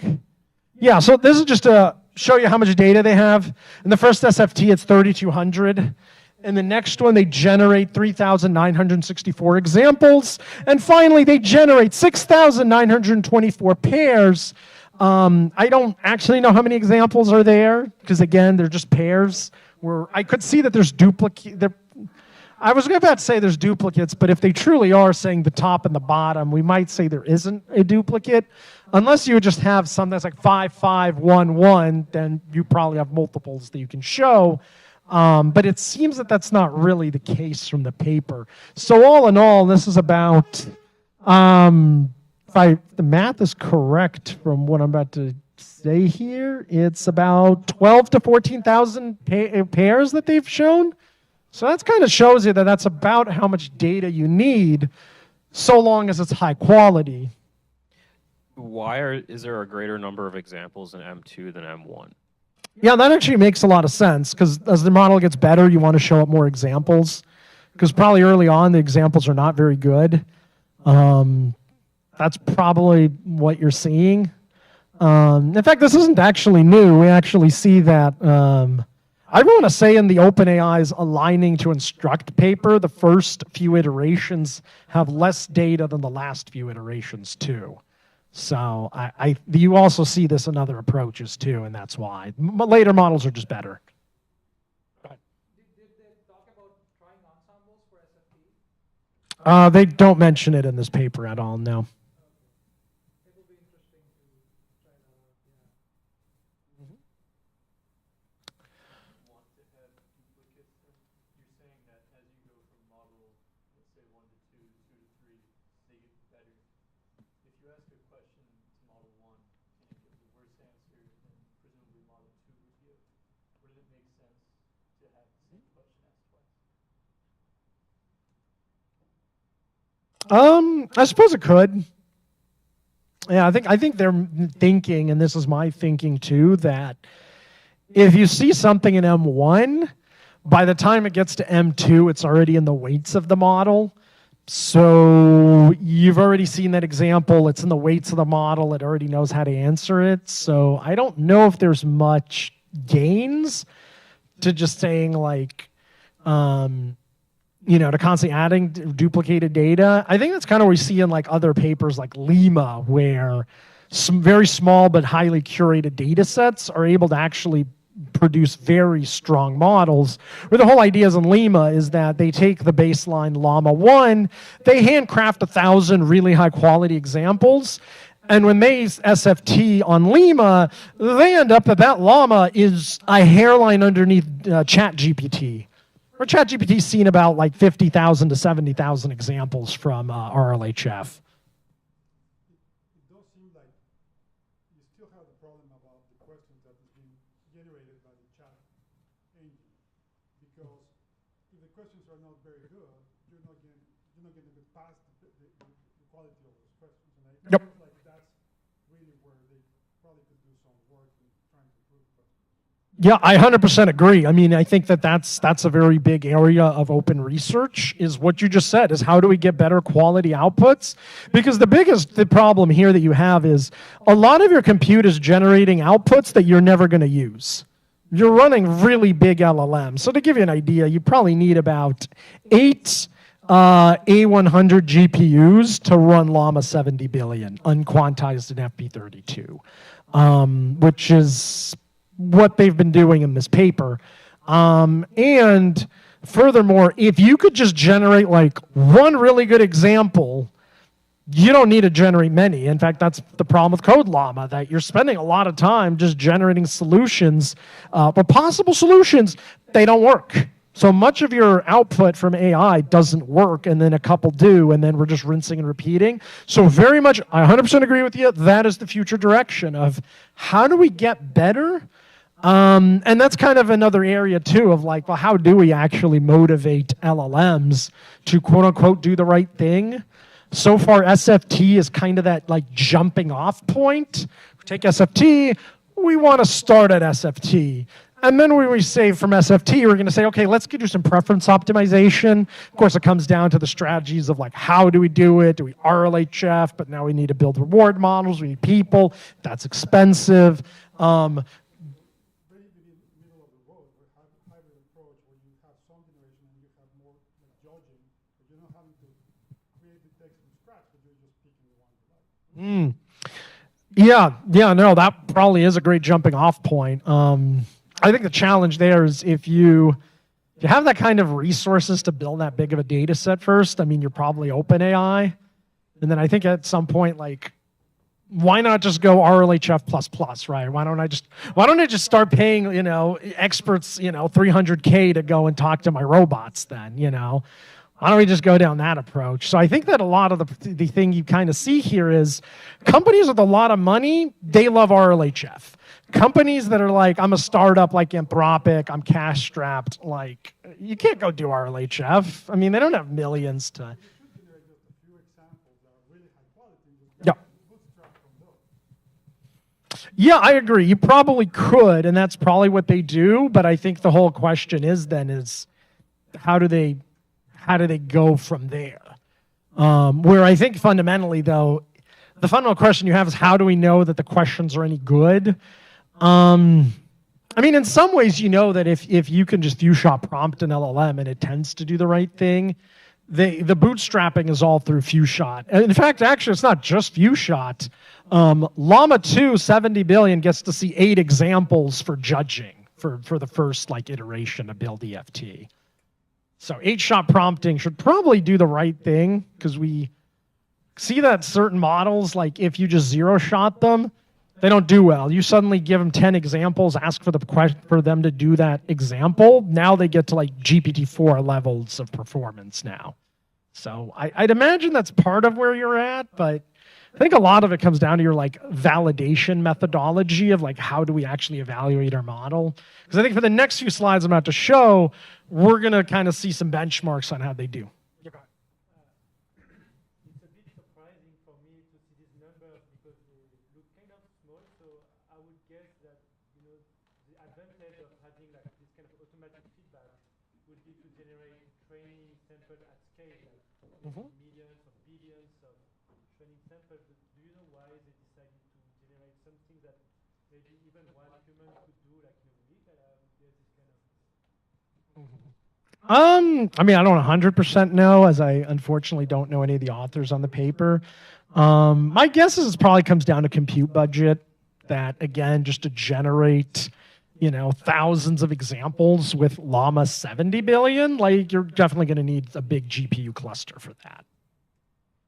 Yeah, so this is just to show you how much data they have. In the first SFT, it's 3,200. In the next one, they generate 3,964 examples. And finally, they generate 6,924 pairs. I don't actually know how many examples are there, because again, they're just pairs. Where I could see that there's duplicate. I was about to say there's duplicates, but if they truly are saying the top and the bottom, we might say there isn't a duplicate. Unless you just have something that's like 5, 5, 1, 1, then you probably have multiples that you can show. But it seems that that's not really the case from the paper. So all in all, this is about, if the math is correct from what I'm about to say here, it's about 12 to 14,000 pairs that they've shown. So that kind of shows you that that's about how much data you need, so long as it's high quality. Is there a greater number of examples in M2 than M1? Yeah, that actually makes a lot of sense, because as the model gets better, you want to show up more examples, because probably early on the examples are not very good. That's probably what you're seeing. In fact, this isn't actually new. We actually see that, I want to say in the OpenAI's aligning to instruct paper, the first few iterations have less data than the last few iterations too. So you also see this in other approaches too, and that's why. Later models are just better. Did they talk about trying ensembles for SFT? They don't mention it in this paper at all, no. It will be interesting to try that out, yeah. Want to have duplicates? You're saying that as you go from model, let's say 1 to 2, 2 to 3, they get better. If you ask a question to model 1 and it gives a worse answer than presumably model 2 would give, would it make sense to have the same question asked twice? I suppose it could. Yeah, I think they're thinking, and this is my thinking too, that if you see something in M1, by the time it gets to M2, it's already in the weights of the model. So you've already seen that example. It's in the weights of the model. It already knows how to answer it. So I don't know if there's much gains to just saying like, to constantly adding duplicated data. I think that's kind of what we see in like other papers like Llama, where some very small but highly curated data sets are able to actually produce very strong models. Where the whole idea is in Llama is that they take the baseline Llama 1, they handcraft 1,000 really high quality examples, and when they SFT on Llama, they end up that Llama is a hairline underneath ChatGPT. Or ChatGPT's seen about like 50,000 to 70,000 examples from RLHF. It does seem like you still have the problem about the questions that is being generated by the chat engine. Because if the questions are not very good, you're not going to get past the quality of those questions. And I feel like that's really where they probably could do some work in trying to improve questions. Yeah, I 100% agree. I mean, I think that's a very big area of open research, is what you just said, is how do we get better quality outputs? Because the problem here that you have is a lot of your compute is generating outputs that you're never going to use. You're running really big LLMs. So to give you an idea, you probably need about 8 A100 GPUs to run Llama 70 billion, unquantized in FP32, which is what they've been doing in this paper. And furthermore, if you could just generate like one really good example, you don't need to generate many. In fact, that's the problem with Code Llama, that you're spending a lot of time just generating solutions, but possible solutions, they don't work. So much of your output from AI doesn't work, and then a couple do, and then we're just rinsing and repeating. So very much, I 100% agree with you, that is the future direction of how do we get better? And that's kind of another area too of like, well, how do we actually motivate LLMs to quote unquote do the right thing? So far, SFT is kind of that like jumping off point. Take SFT, we want to start at SFT. And then when we save from SFT, we're going to say, okay, let's do some preference optimization. Of course, it comes down to the strategies of like, how do we do it? Do we RLHF? But now we need to build reward models. We need people. That's expensive. Very middle of the road, where hybrid approach, where you have some generation and you have more like judging, but you're not having to create the text from scratch, but you're just picking the one you like. Yeah, no, that probably is a great jumping off point. I think the challenge there is if you have that kind of resources to build that big of a data set first, I mean, you're probably OpenAI. And then I think at some point, like, why not just go RLHF++, right? Why don't I just start paying, experts, $300K to go and talk to my robots then, Why don't we just go down that approach? So I think that a lot of the thing you kind of see here is companies with a lot of money, they love RLHF. Companies that are like, I'm a startup like Anthropic, I'm cash strapped, like, you can't go do RLHF. I mean, they don't have millions to. You should generate just a few examples that are really high quality. Yeah. Bootstrap from those. Yeah, I agree. You probably could, and that's probably what they do. But I think the whole question is how do they go from there? Where I think fundamentally, though, the fundamental question you have is how do we know that the questions are any good? I mean, in some ways, you know that if you can just few-shot prompt an LLM and it tends to do the right thing, the bootstrapping is all through few-shot. And in fact, actually, it's not just few-shot. Llama 2, 70 billion gets to see 8 examples for judging for the first iteration to build EFT. So 8-shot prompting should probably do the right thing because we see that certain models, like if you just 0-shot them, they don't do well. You suddenly give them 10 examples, ask for them to do that example. Now they get to like GPT-4 levels of performance now. So I'd imagine that's part of where you're at, but I think a lot of it comes down to your like validation methodology of like how do we actually evaluate our model. Because I think for the next few slides I'm about to show, we're going to kind of see some benchmarks on how they do. It's a bit surprising for me to see these numbers because they look kind of small. So I would guess that the advantage of having like this kind of automatic feedback would be to generate training sample at scale, like millions or billions of training samples. But do you know why they decided to generate something that maybe even one human could do like in a week? There's this kind of I mean, I don't 100% know, as I unfortunately don't know any of the authors on the paper. My guess is it probably comes down to compute budget. That again, just to generate, thousands of examples with Llama 70 billion, like you're definitely going to need a big GPU cluster for that.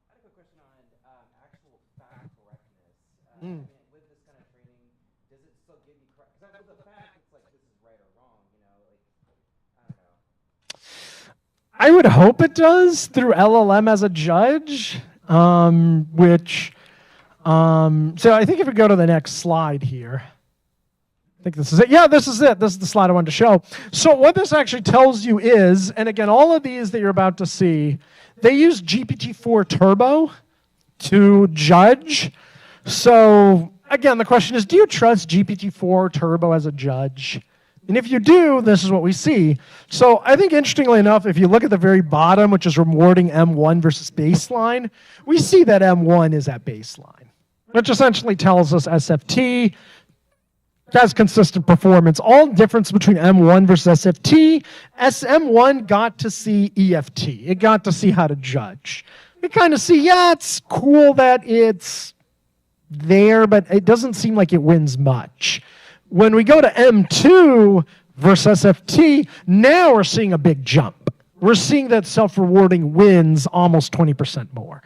I have a question on actual fact correctness. With this kind of training, does it still give you correct? Because with the fact, it's like this is right or wrong, I don't know. I would hope it does through LLM-as-a-Judge, which, so I think if we go to the next slide here, I think this is it. Yeah, this is it. This is the slide I wanted to show. So what this actually tells you is, and again, all of these that you're about to see, they use GPT-4 Turbo to judge. So again, the question is, do you trust GPT-4 Turbo as a judge? And if you do, this is what we see. So I think interestingly enough, if you look at the very bottom, which is rewarding M1 versus baseline, we see that M1 is at baseline, which essentially tells us SFT has consistent performance. All difference between M1 versus SFT, SM1 got to see EFT. It got to see how to judge. We kind of see, yeah, it's cool that it's there, but it doesn't seem like it wins much. When we go to M2 versus SFT, now we're seeing a big jump. We're seeing that self-rewarding wins almost 20% more.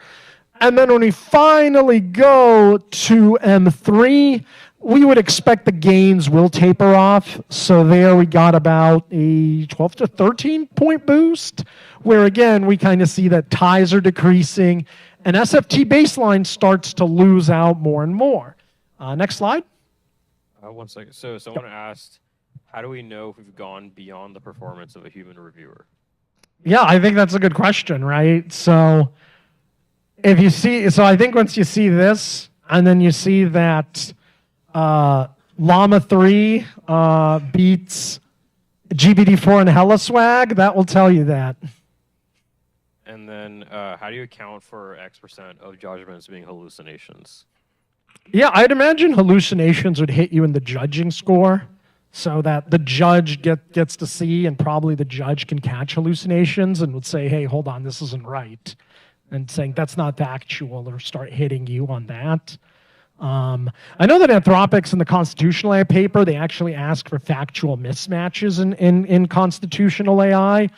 And then when we finally go to M3, we would expect the gains will taper off. So there we got about a 12 to 13 point boost, where again, we kind of see that ties are decreasing and SFT baseline starts to lose out more and more. Next slide. 1 second. So someone asked, how do we know if we've gone beyond the performance of a human reviewer? Yeah, I think that's a good question, right? So I think once you see this, and then you see that Llama 3 beats GPT-4 and HelloSwag. That will tell you that. And then how do you account for X% of judgments being hallucinations? Yeah, I'd imagine hallucinations would hit you in the judging score so that the judge gets to see, and probably the judge can catch hallucinations and would say, hey, hold on, this isn't right. And saying that's not factual, or start hitting you on that. I know that Anthropics in the constitutional AI paper, they actually ask for factual mismatches in constitutional AI.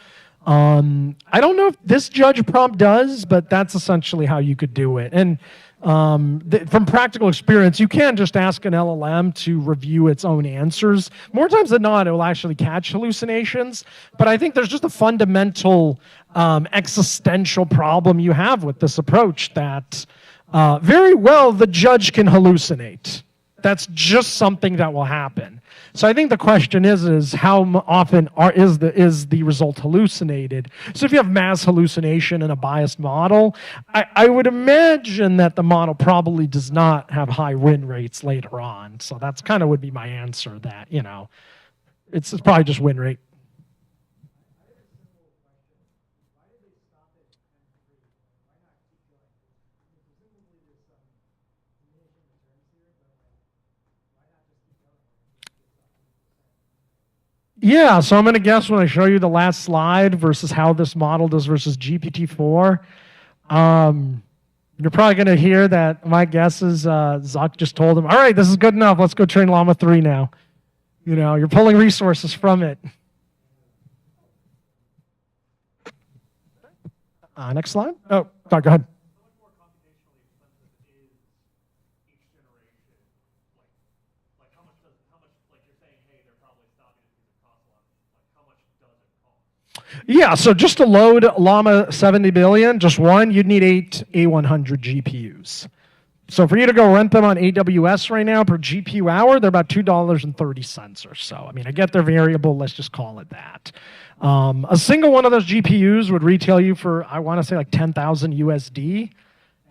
I don't know if this judge prompt does, but that's essentially how you could do it. And from practical experience, you can just ask an LLM to review its own answers. More times than not, it will actually catch hallucinations. But I think there's just a fundamental existential problem you have with this approach that very well the judge can hallucinate. That's just something that will happen. So I think the question is how often is the result hallucinated? So if you have mass hallucination in a biased model, I would imagine that the model probably does not have high win rates later on. So that's kind of would be my answer, that, you know, it's probably just win rate. Yeah, so I'm going to guess when I show you the last slide versus how this model does versus GPT-4. You're probably going to hear that my guess is Zuck just told him, all right, this is good enough. Let's go train Llama 3 now. You know, you're pulling resources from it. Next slide. Oh, go ahead. Yeah, so just to load Llama 70 billion, just one, you'd need 8 A100 GPUs. So for you to go rent them on AWS right now per GPU hour, they're about $2.30 or so. I mean, I get they're variable, let's just call it that. A single one of those GPUs would retail you for, I want to say, like 10,000 USD.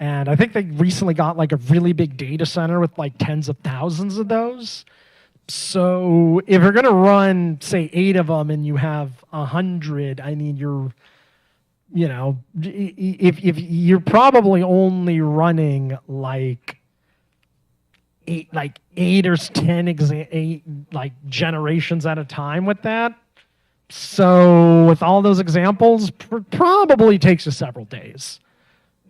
And I think they recently got like a really big data center with like tens of thousands of those. So if you're going to run, say, 8 of them and you have 100, I mean, you're, you know, if you're probably only running like eight or 10 generations at a time with that. So with all those examples, probably takes you several days.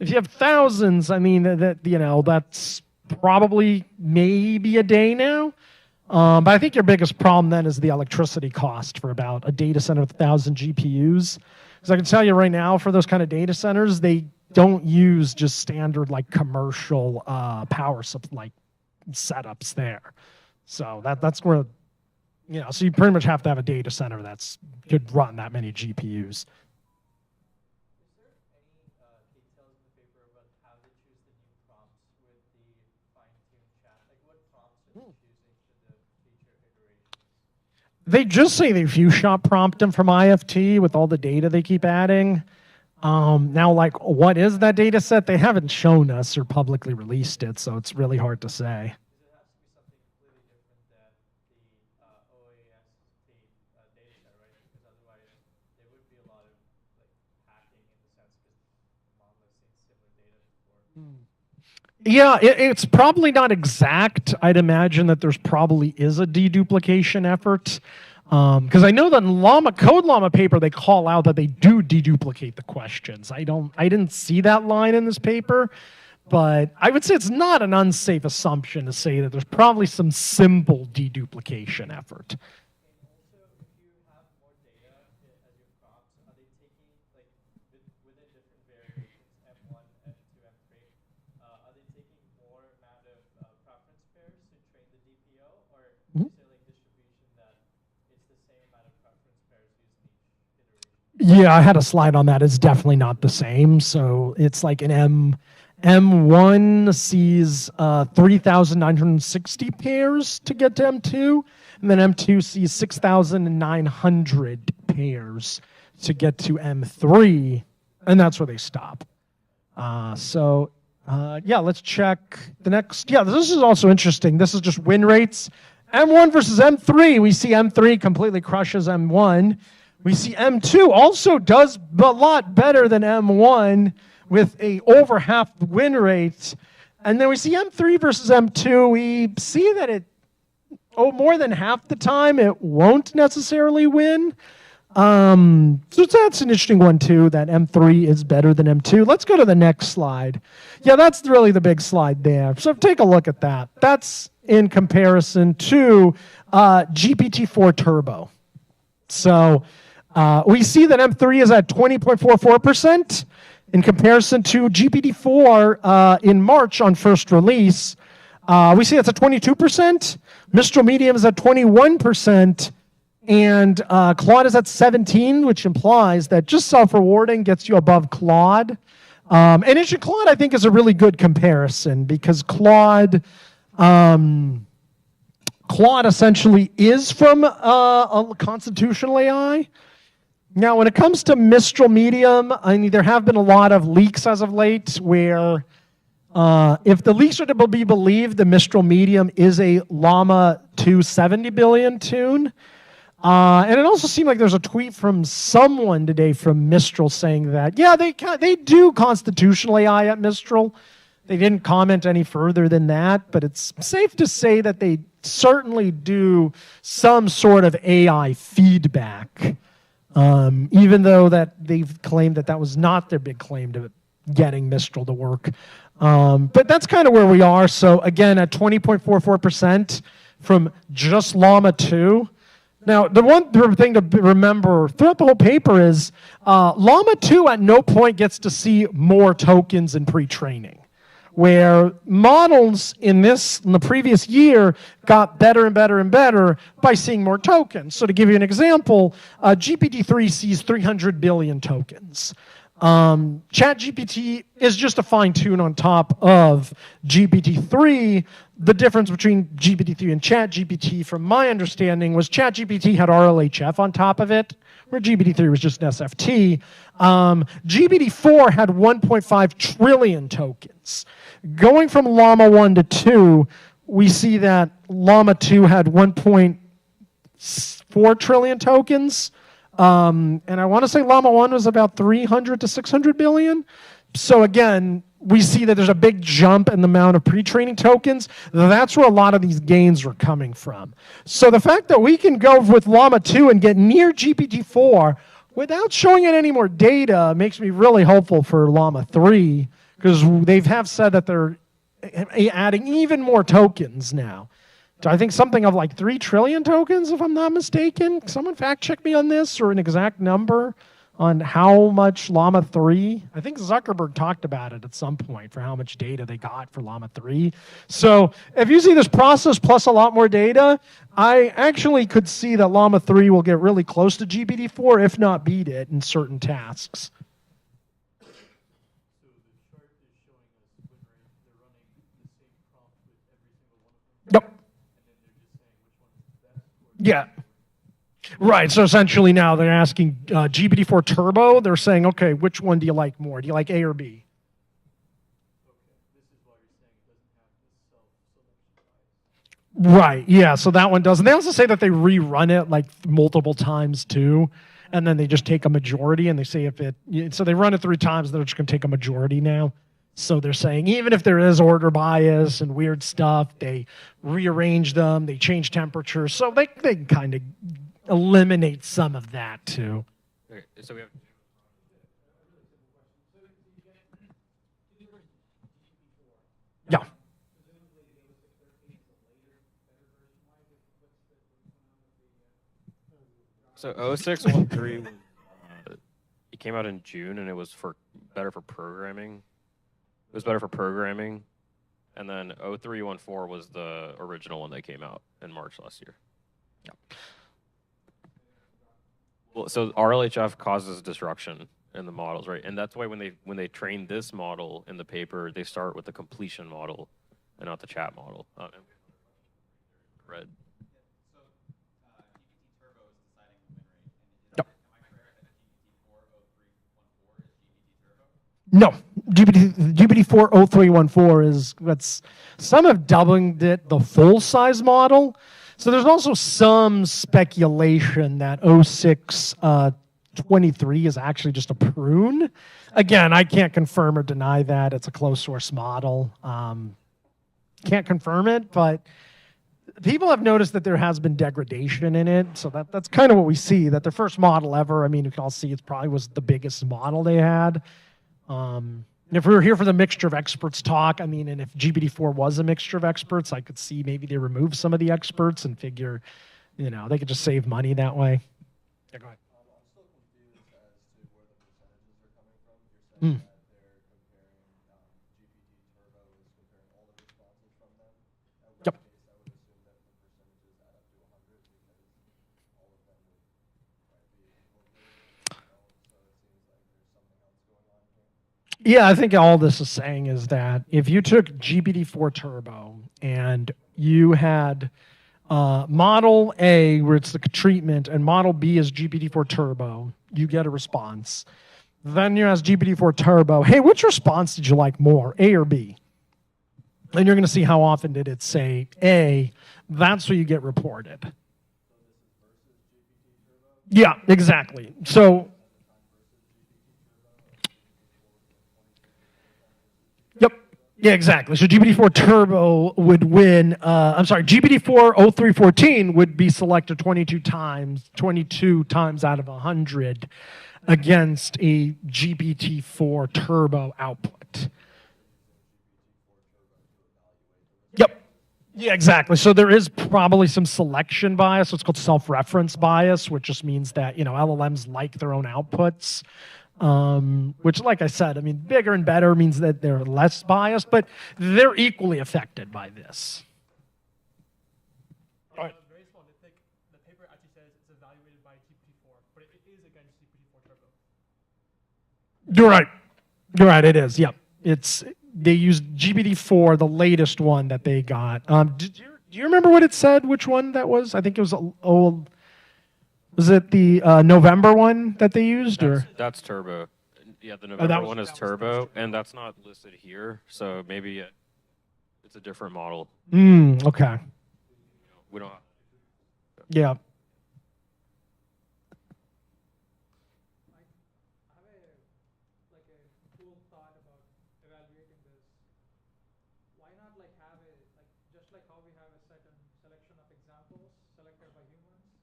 If you have thousands, I mean, that's probably maybe a day now. But I think your biggest problem then is the electricity cost for about a data center with 1,000 GPUs. Because I can tell you right now, for those kind of data centers, they don't use just standard like commercial power setups there. So that's where, you know, so you pretty much have to have a data center that's could run that many GPUs. They just say they few shot prompt them from IFT with all the data they keep adding. Now, like, what is that data set? They haven't shown us or publicly released it, so it's really hard to say. Yeah, it's probably not exact. I'd imagine that there's probably is a deduplication effort. Because I know that in Code Llama paper, they call out that they do deduplicate the questions. I didn't see that line in this paper, but I would say it's not an unsafe assumption to say that there's probably some simple deduplication effort. Yeah, I had a slide on that. It's definitely not the same. So it's like an M1 sees 3,960 pairs to get to M2, and then M2 sees 6,900 pairs to get to M3, and that's where they stop. Yeah, let's check the next. Yeah, this is also interesting. This is just win rates. M1 versus M3, we see M3 completely crushes M1. We see M2 also does a lot better than M1 with a over half win rate. And then we see M3 versus M2, we see that it, more than half the time, it won't necessarily win. So that's an interesting one too, that M3 is better than M2. Let's go to the next slide. Yeah, that's really the big slide there. So take a look at that. That's in comparison to GPT-4 Turbo. So we see that M3 is at 20.44% in comparison to GPT-4 in March on first release. We see that's at 22%. Mistral Medium is at 21%. And Claude is at 17, which implies that just self-rewarding gets you above Claude. And actually, Claude, I think, is a really good comparison because Claude essentially is from a constitutional AI. Now, when it comes to Mistral Medium, I mean, there have been a lot of leaks as of late where if the leaks are to be believed, the Mistral Medium is a Llama 270 billion tune. And it also seemed like there's a tweet from someone today from Mistral saying that, yeah, they do constitutional AI at Mistral. They didn't comment any further than that, but it's safe to say that they certainly do some sort of AI feedback, even though that they've claimed that that was not their big claim to getting Mistral to work. But that's kind of where we are. So again, at 20.44% from just Llama 2. Now, the one thing to remember throughout the whole paper is Llama 2 at no point gets to see more tokens in pre-training, where models in the previous year got better and better and better by seeing more tokens. So to give you an example, GPT-3 sees 300 billion tokens. ChatGPT is just a fine-tune on top of GPT-3. The difference between GPT-3 and ChatGPT, from my understanding, was ChatGPT had RLHF on top of it, where GPT-3 was just an SFT. GPT-4 had 1.5 trillion tokens. Going from Llama 1 to 2, we see that Llama 2 had 1.4 trillion tokens. And I want to say Llama 1 was about 300 to 600 billion. So again, we see that there's a big jump in the amount of pre-training tokens. That's where a lot of these gains are coming from. So the fact that we can go with Llama 2 and get near GPT-4 without showing it any more data makes me really hopeful for Llama 3, because they have said that they're adding even more tokens now. I think something of like 3 trillion tokens, if I'm not mistaken. Someone fact check me on this, or an exact number on how much Llama 3. I think Zuckerberg talked about it at some point for how much data they got for Llama 3. So if you see this process plus a lot more data, I actually could see that Llama 3 will get really close to GPT-4, if not beat it in certain tasks. Yep. Yeah. Right, so essentially now they're asking GPT-4 Turbo, they're saying, okay, which one do you like more? Do you like A or B? Right, yeah, so that one does. And they also say that they rerun it like multiple times too, and then they just take a majority and they say if it, so they run it 3 times, they're just gonna take a majority now. So they're saying even if there is order bias and weird stuff, they rearrange them, they change temperature, so they can kind of eliminate some of that too. Okay, so we have. Yeah. So 0613 was, it came out in June, and it was better for programming. It was better for programming, and then 0314 was the original one that came out in March last year. Yeah. Well, so RLHF causes disruption in the models, right? And that's why when they train this model in the paper, they start with the completion model and not the chat model. Red. So GPT Turbo is deciding the win rate. And am I correct that GPT-4 0314 is GPT Turbo? No, GPT-4 0314 is, some have dubbed it the full size model. So there's also some speculation that 0623 is actually just a prune. Again, I can't confirm or deny that. It's a closed source model. Can't confirm it, but people have noticed that there has been degradation in it. So that's kind of what we see, that their first model ever, I mean, you can all see it probably was the biggest model they had. And if we were here for the mixture of experts talk, I mean, and if GPT-4 was a mixture of experts, I could see maybe they remove some of the experts and figure, you know, they could just save money that way. Yeah, go ahead. I'm still confused as to where the percentages are coming from. You're saying that they're comparing GPT Turbo is comparing all the responses from them. At which Yep. case, I would assume that the percentages add up to 100 because all of them would be incorporated. So it seems like there's something else going on here. Yeah, I think all this is saying is that if you took GPT-4 Turbo and you had Model A, where it's the treatment, and Model B is GPT-4 Turbo, you get a response. Then you ask GPT-4 Turbo, hey, which response did you like more, A or B? And you're going to see how often did it say A. That's what you get reported. Yeah, exactly. So, yep. Yeah, exactly. So GPT-4 Turbo would win, GPT-4 0314 would be selected 22 times out of 100 against a GPT-4 Turbo output. Yep. Yeah, exactly. So there is probably some selection bias. It's called self-reference bias, which just means that, you know, LLMs like their own outputs. Which, like I said, I mean, bigger and better means that they're less biased, but they're equally affected by this. Very small nitpick. The paper actually says it's evaluated by GPT-4, but it is against GPT-4 Turbo. You're right. You're right. It is. Yep. They used GPT-4, the latest one that they got. Do you remember what it said? Which one that was? I think it was old. Was it the November one that they used, or That's Turbo. Yeah, the November one is Turbo, and that's not listed here, so maybe it's a different model. Okay. We don't. Yeah. I have a cool thought about evaluating this. Why not have just like how we have a certain selection of examples selected by humans?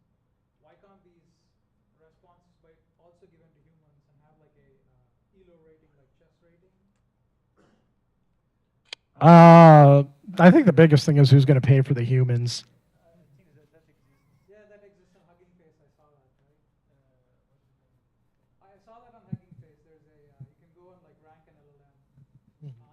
Why can't these responses be also given to humans and have a ELO rating, like chess rating? I think the biggest thing is who's going to pay for the humans. Yeah, that exists on Hugging Face. I saw that, right? I saw that on Hugging Face. There's you can go and rank an LLM answer.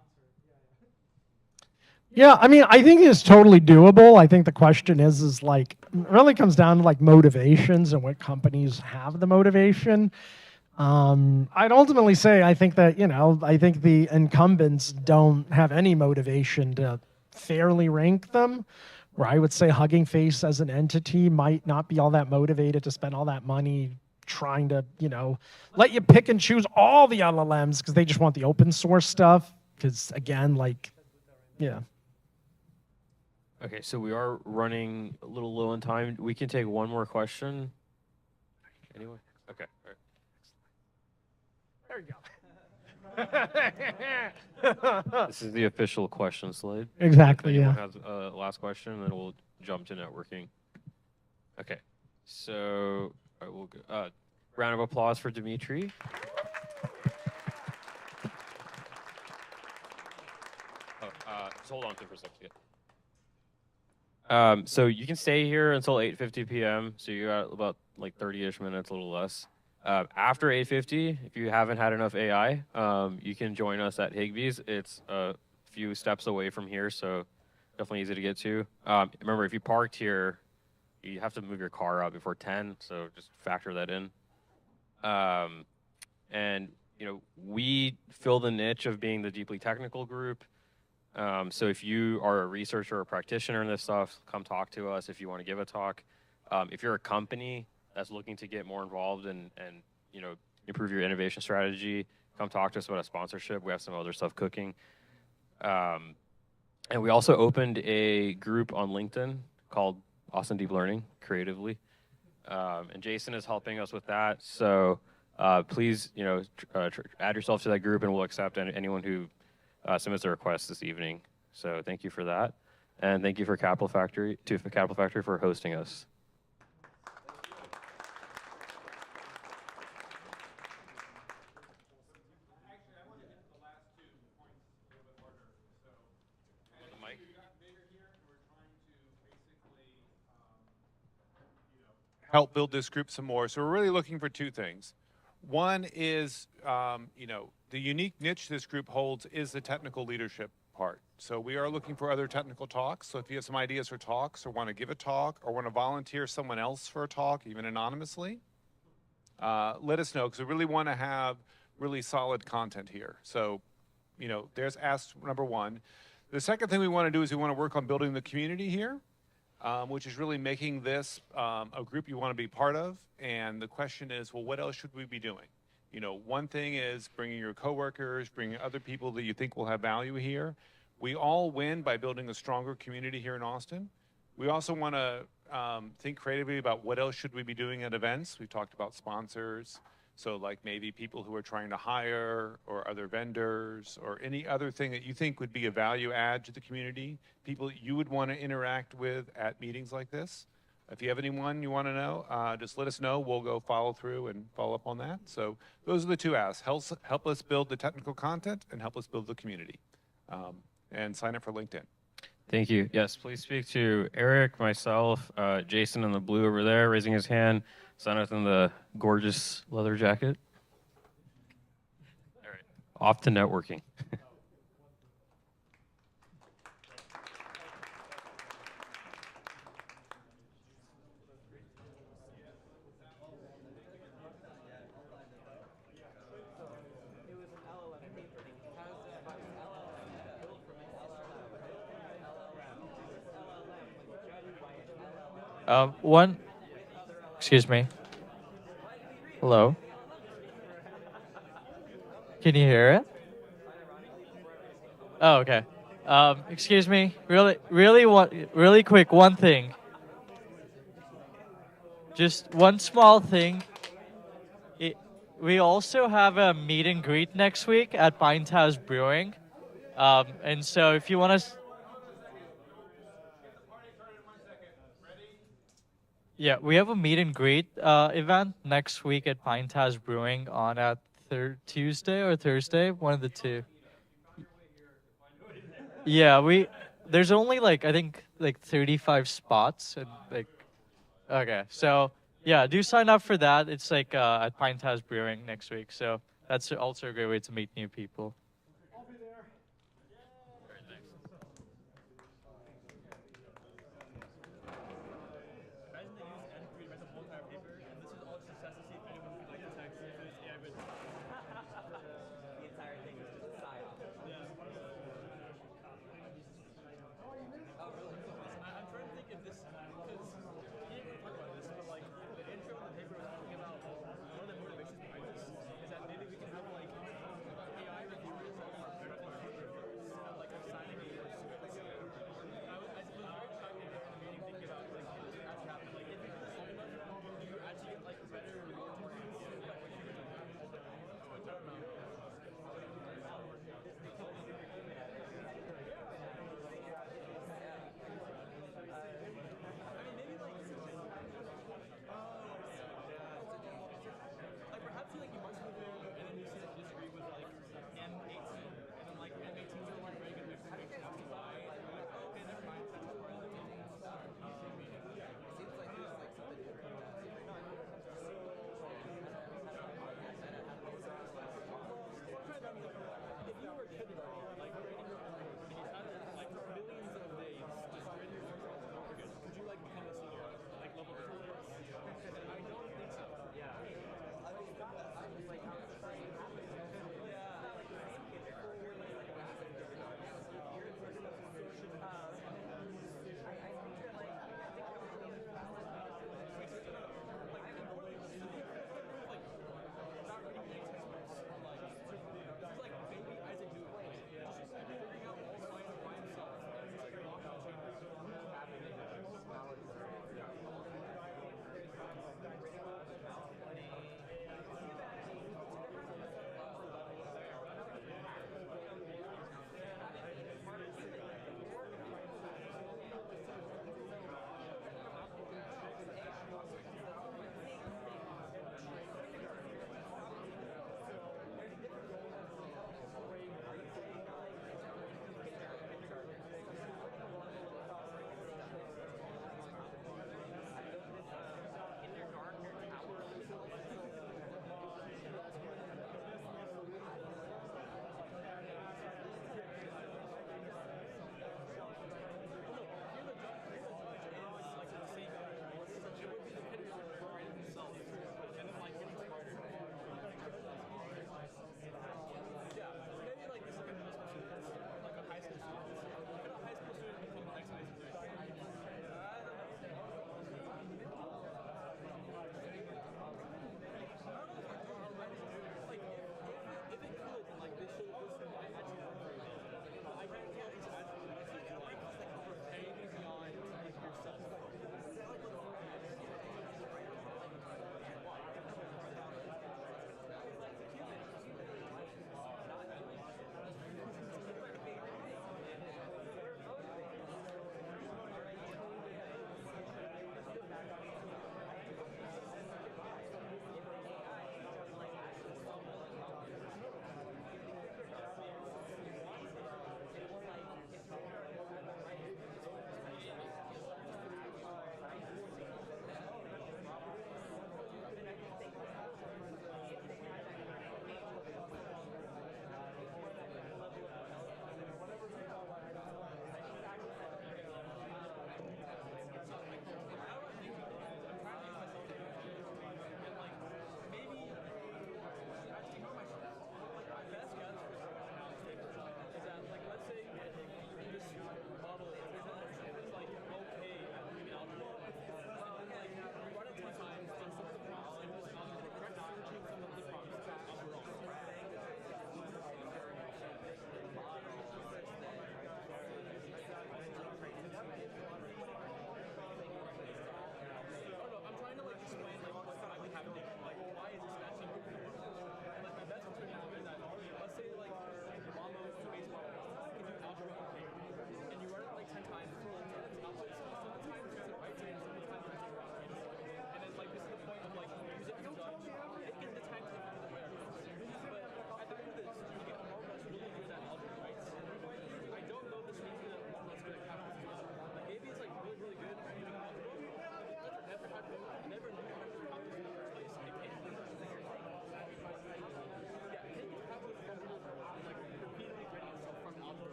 Yeah, I mean, I think it's totally doable. I think the question is it really comes down to motivations and what companies have the motivation. I'd ultimately say I think that, I think the incumbents don't have any motivation to fairly rank them, where I would say Hugging Face as an entity might not be all that motivated to spend all that money trying to, let you pick and choose all the LLMs because they just want the open source stuff. Because again, yeah. Okay, so we are running a little low on time. We can take one more question. Anyway, okay. All right. There you go. This is the official question slide. Exactly, If anyone yeah. has a last question, then we'll jump to networking. Okay, so all right, we'll go. Round of applause for Dmitri. Just hold on to it for a second. So you can stay here until 8:50 p.m. So you got about 30-ish minutes, a little less. After 8:50, if you haven't had enough AI, you can join us at Higbee's. It's a few steps away from here, so definitely easy to get to. Remember, if you parked here, you have to move your car out before 10, so just factor that in. And we fill the niche of being the deeply technical group. So if you are a researcher or a practitioner in this stuff, come talk to us if you want to give a talk. If you're a company that's looking to get more involved and improve your innovation strategy, come talk to us about a sponsorship. We have some other stuff cooking. And we also opened a group on LinkedIn called Austin Deep Learning creatively. And Jason is helping us with that. So please, add yourself to that group, and we'll accept anyone who submits a request this evening. So thank you for that, and thank you for Capital Factory for hosting us. Help build this group some more. So we're really looking for two things. One is, the unique niche this group holds is the technical leadership part. So we are looking for other technical talks. So if you have some ideas for talks, or want to give a talk, or want to volunteer someone else for a talk, even anonymously, let us know, because we really want to have really solid content here. So, there's ask number one. The second thing we want to do is we want to work on building the community here. Which is really making this a group you want to be part of. And the question is, well, what else should we be doing? One thing is bringing your coworkers, bringing other people that you think will have value here. We all win by building a stronger community here in Austin. We also want to think creatively about what else should we be doing at events. We've talked about sponsors. So like maybe people who are trying to hire, or other vendors, or any other thing that you think would be a value add to the community, people you would want to interact with at meetings like this. If you have anyone you want to know, just let us know. We'll go follow through and follow up on that. So those are the two asks. Help us build the technical content, and help us build the community. And sign up for LinkedIn. Thank you. Yes, please speak to Eric, myself, Jason in the blue over there, raising his hand. Senneth in the gorgeous leather jacket. All right, off to networking. Excuse me. Hello. Can you hear it? Oh, okay. Excuse me. Really quick. One thing. Just one small thing. We also have a meet and greet next week at Pint House Brewing, and so if you want to. Yeah, we have a meet and greet event next week at Pint House Brewing on Tuesday or Thursday, one of the two. Yeah, there's only I think 35 spots, and okay, so yeah, do sign up for that. It's at Pint House Brewing next week, so that's also a great way to meet new people.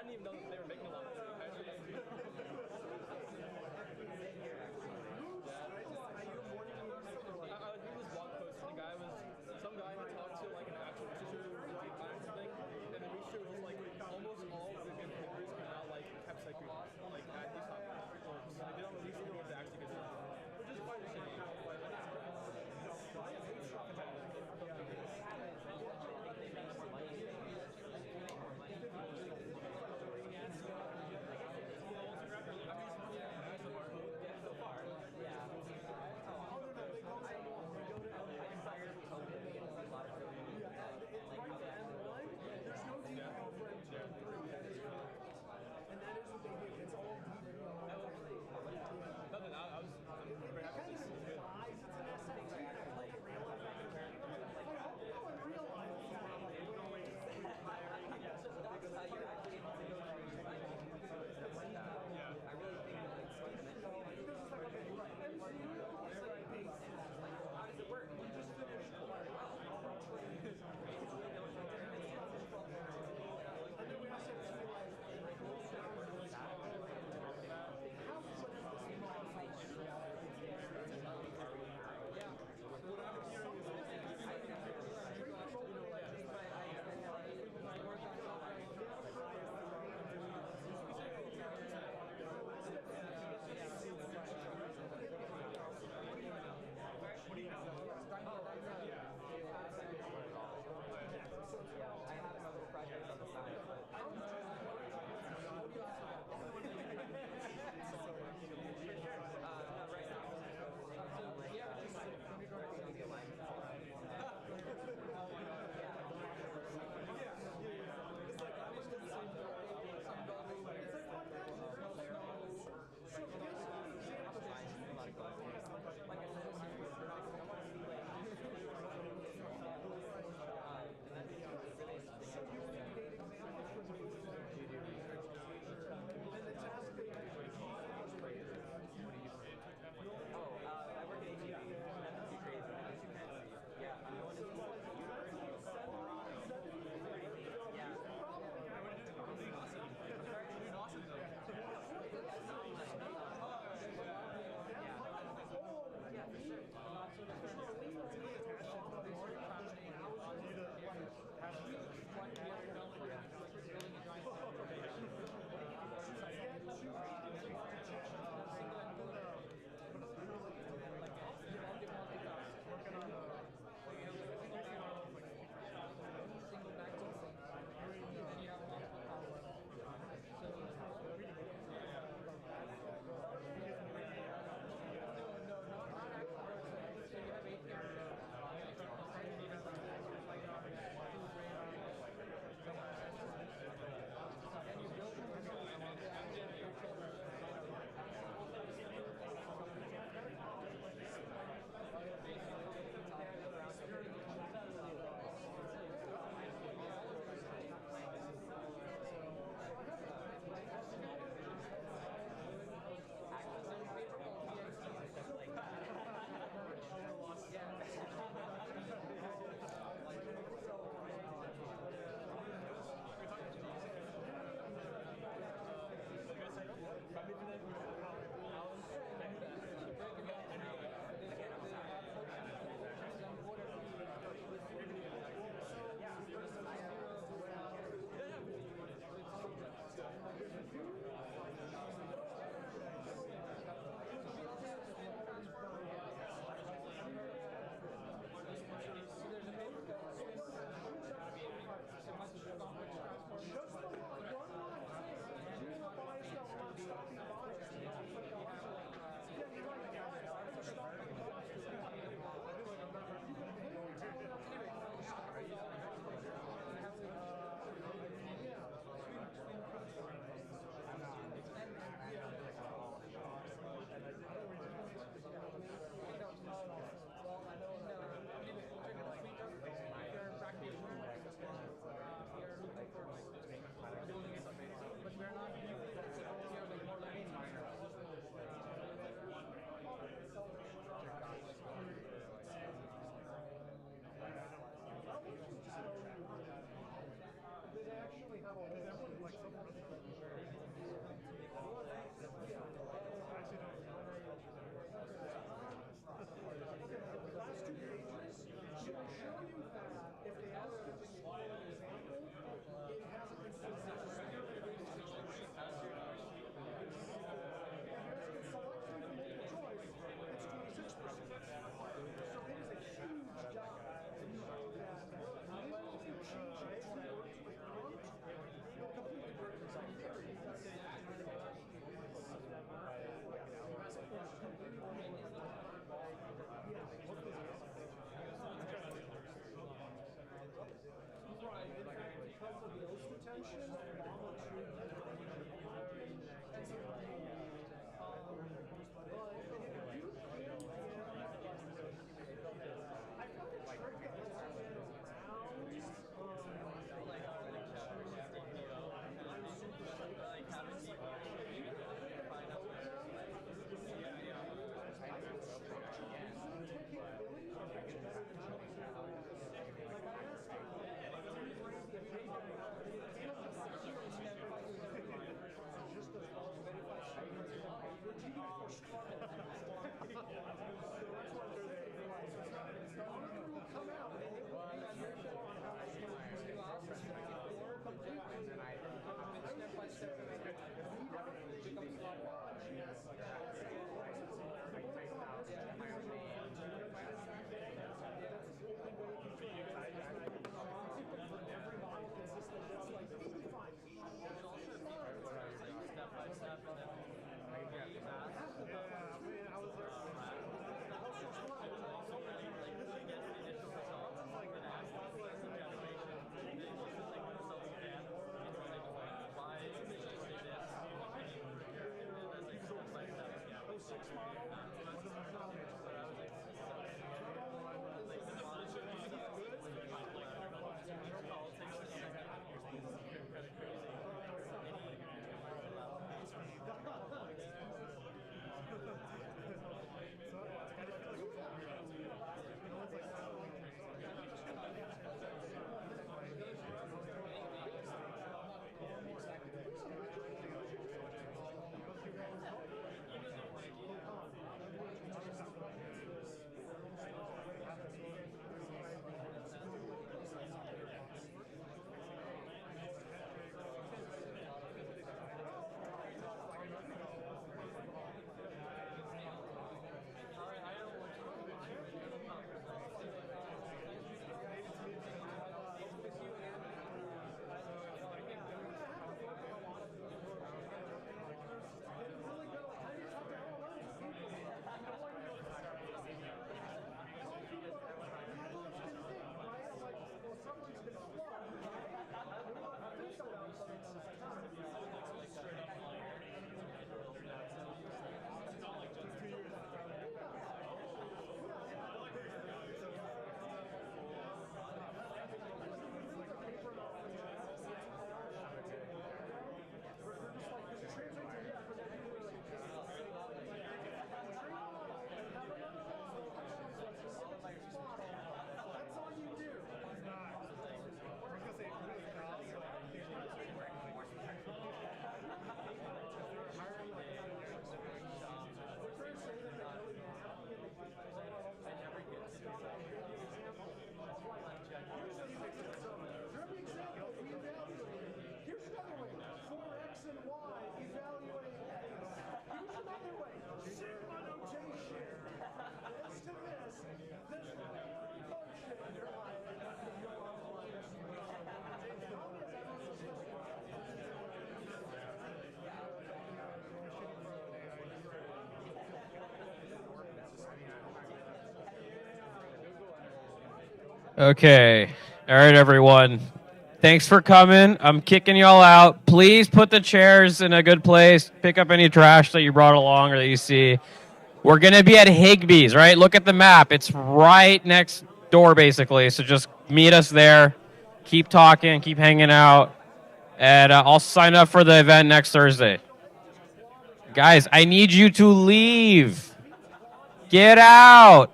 didn't even know that they were making a Llama 2. I was reading this blog post, and the guy was, some guy had talked to like an actual researcher who was deep dive something, and the researcher was like, almost all of the good papers are now like kept secret, like at these top forums. Like, they don't release it what they actually good stuff, which is quite a shame. mentioned Llama 2 Okay. All right, everyone. Thanks for coming. I'm kicking y'all out. Please put the chairs in a good place. Pick up any trash that you brought along or that you see. We're going to be at Higbee's, right? Look at the map. It's right next door, basically. So just meet us there. Keep talking. Keep hanging out. And I'll sign up for the event next Thursday. Guys, I need you to leave. Get out.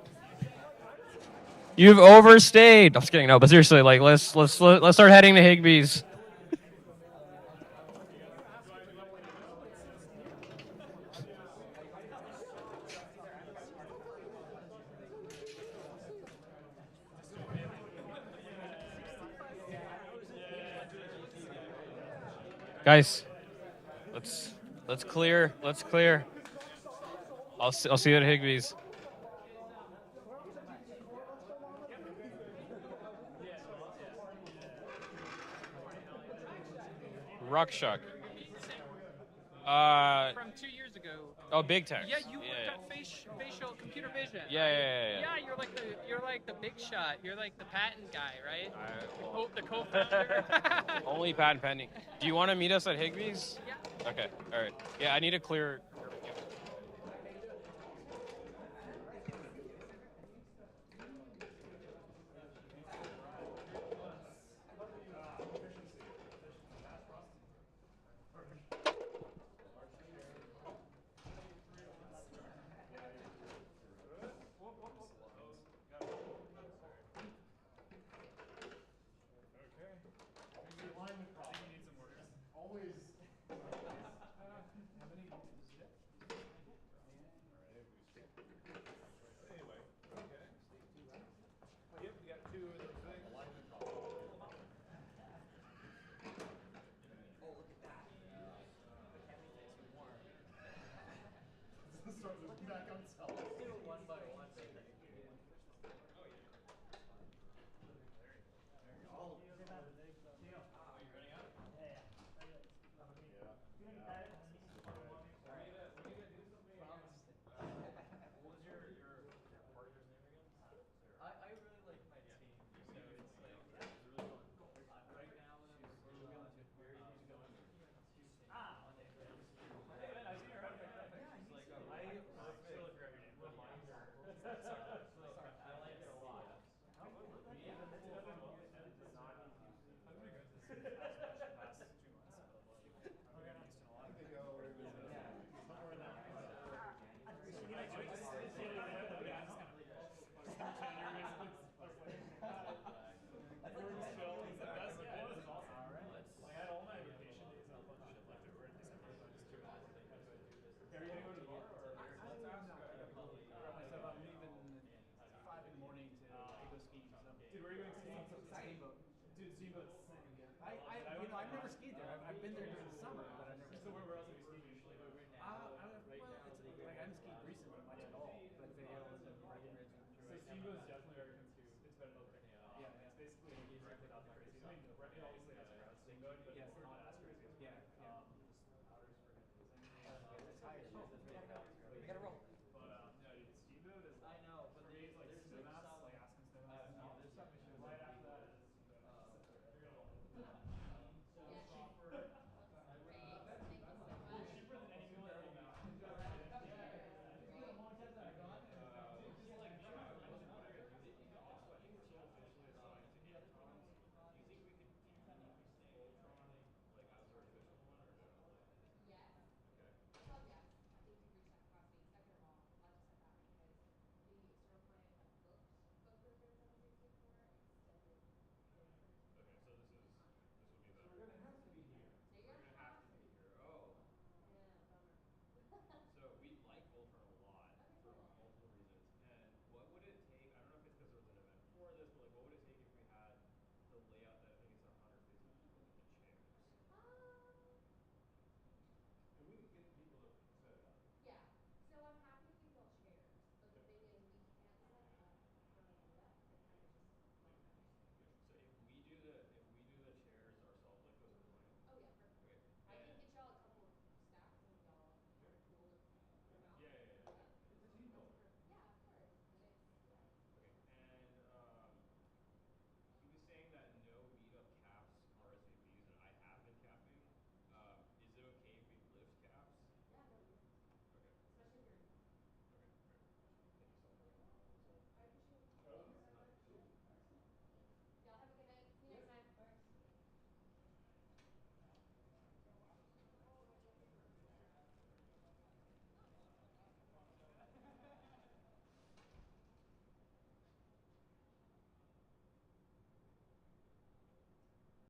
You've overstayed. I'm just kidding. No, but seriously, like let's start heading to Higbee's. Guys, let's clear. Let's clear. I'll see you at Higbee's. Ruckchuck. from 2 years ago. Oh, big text. Yeah, you worked on facial computer vision. Yeah. Yeah, you're like the big shot. You're like the patent guy, right? The co-founder. Only patent pending. Do you want to meet us at Higbee's? Yeah. Okay. All right. Yeah, I need to clear. I really like my team, so it's like right now what I'm really going to I like it a lot. I've never skied there. I've been there during the summer, but I've never. So where else have you skied usually? Well, it's like I haven't skied recently much at all, but Vail and Breckenridge. So Steamboat is definitely very good too. It's better than Open. Yeah, it's basically without the crazy. I mean, Breckenridge obviously has a crowd Steamboat, but it's not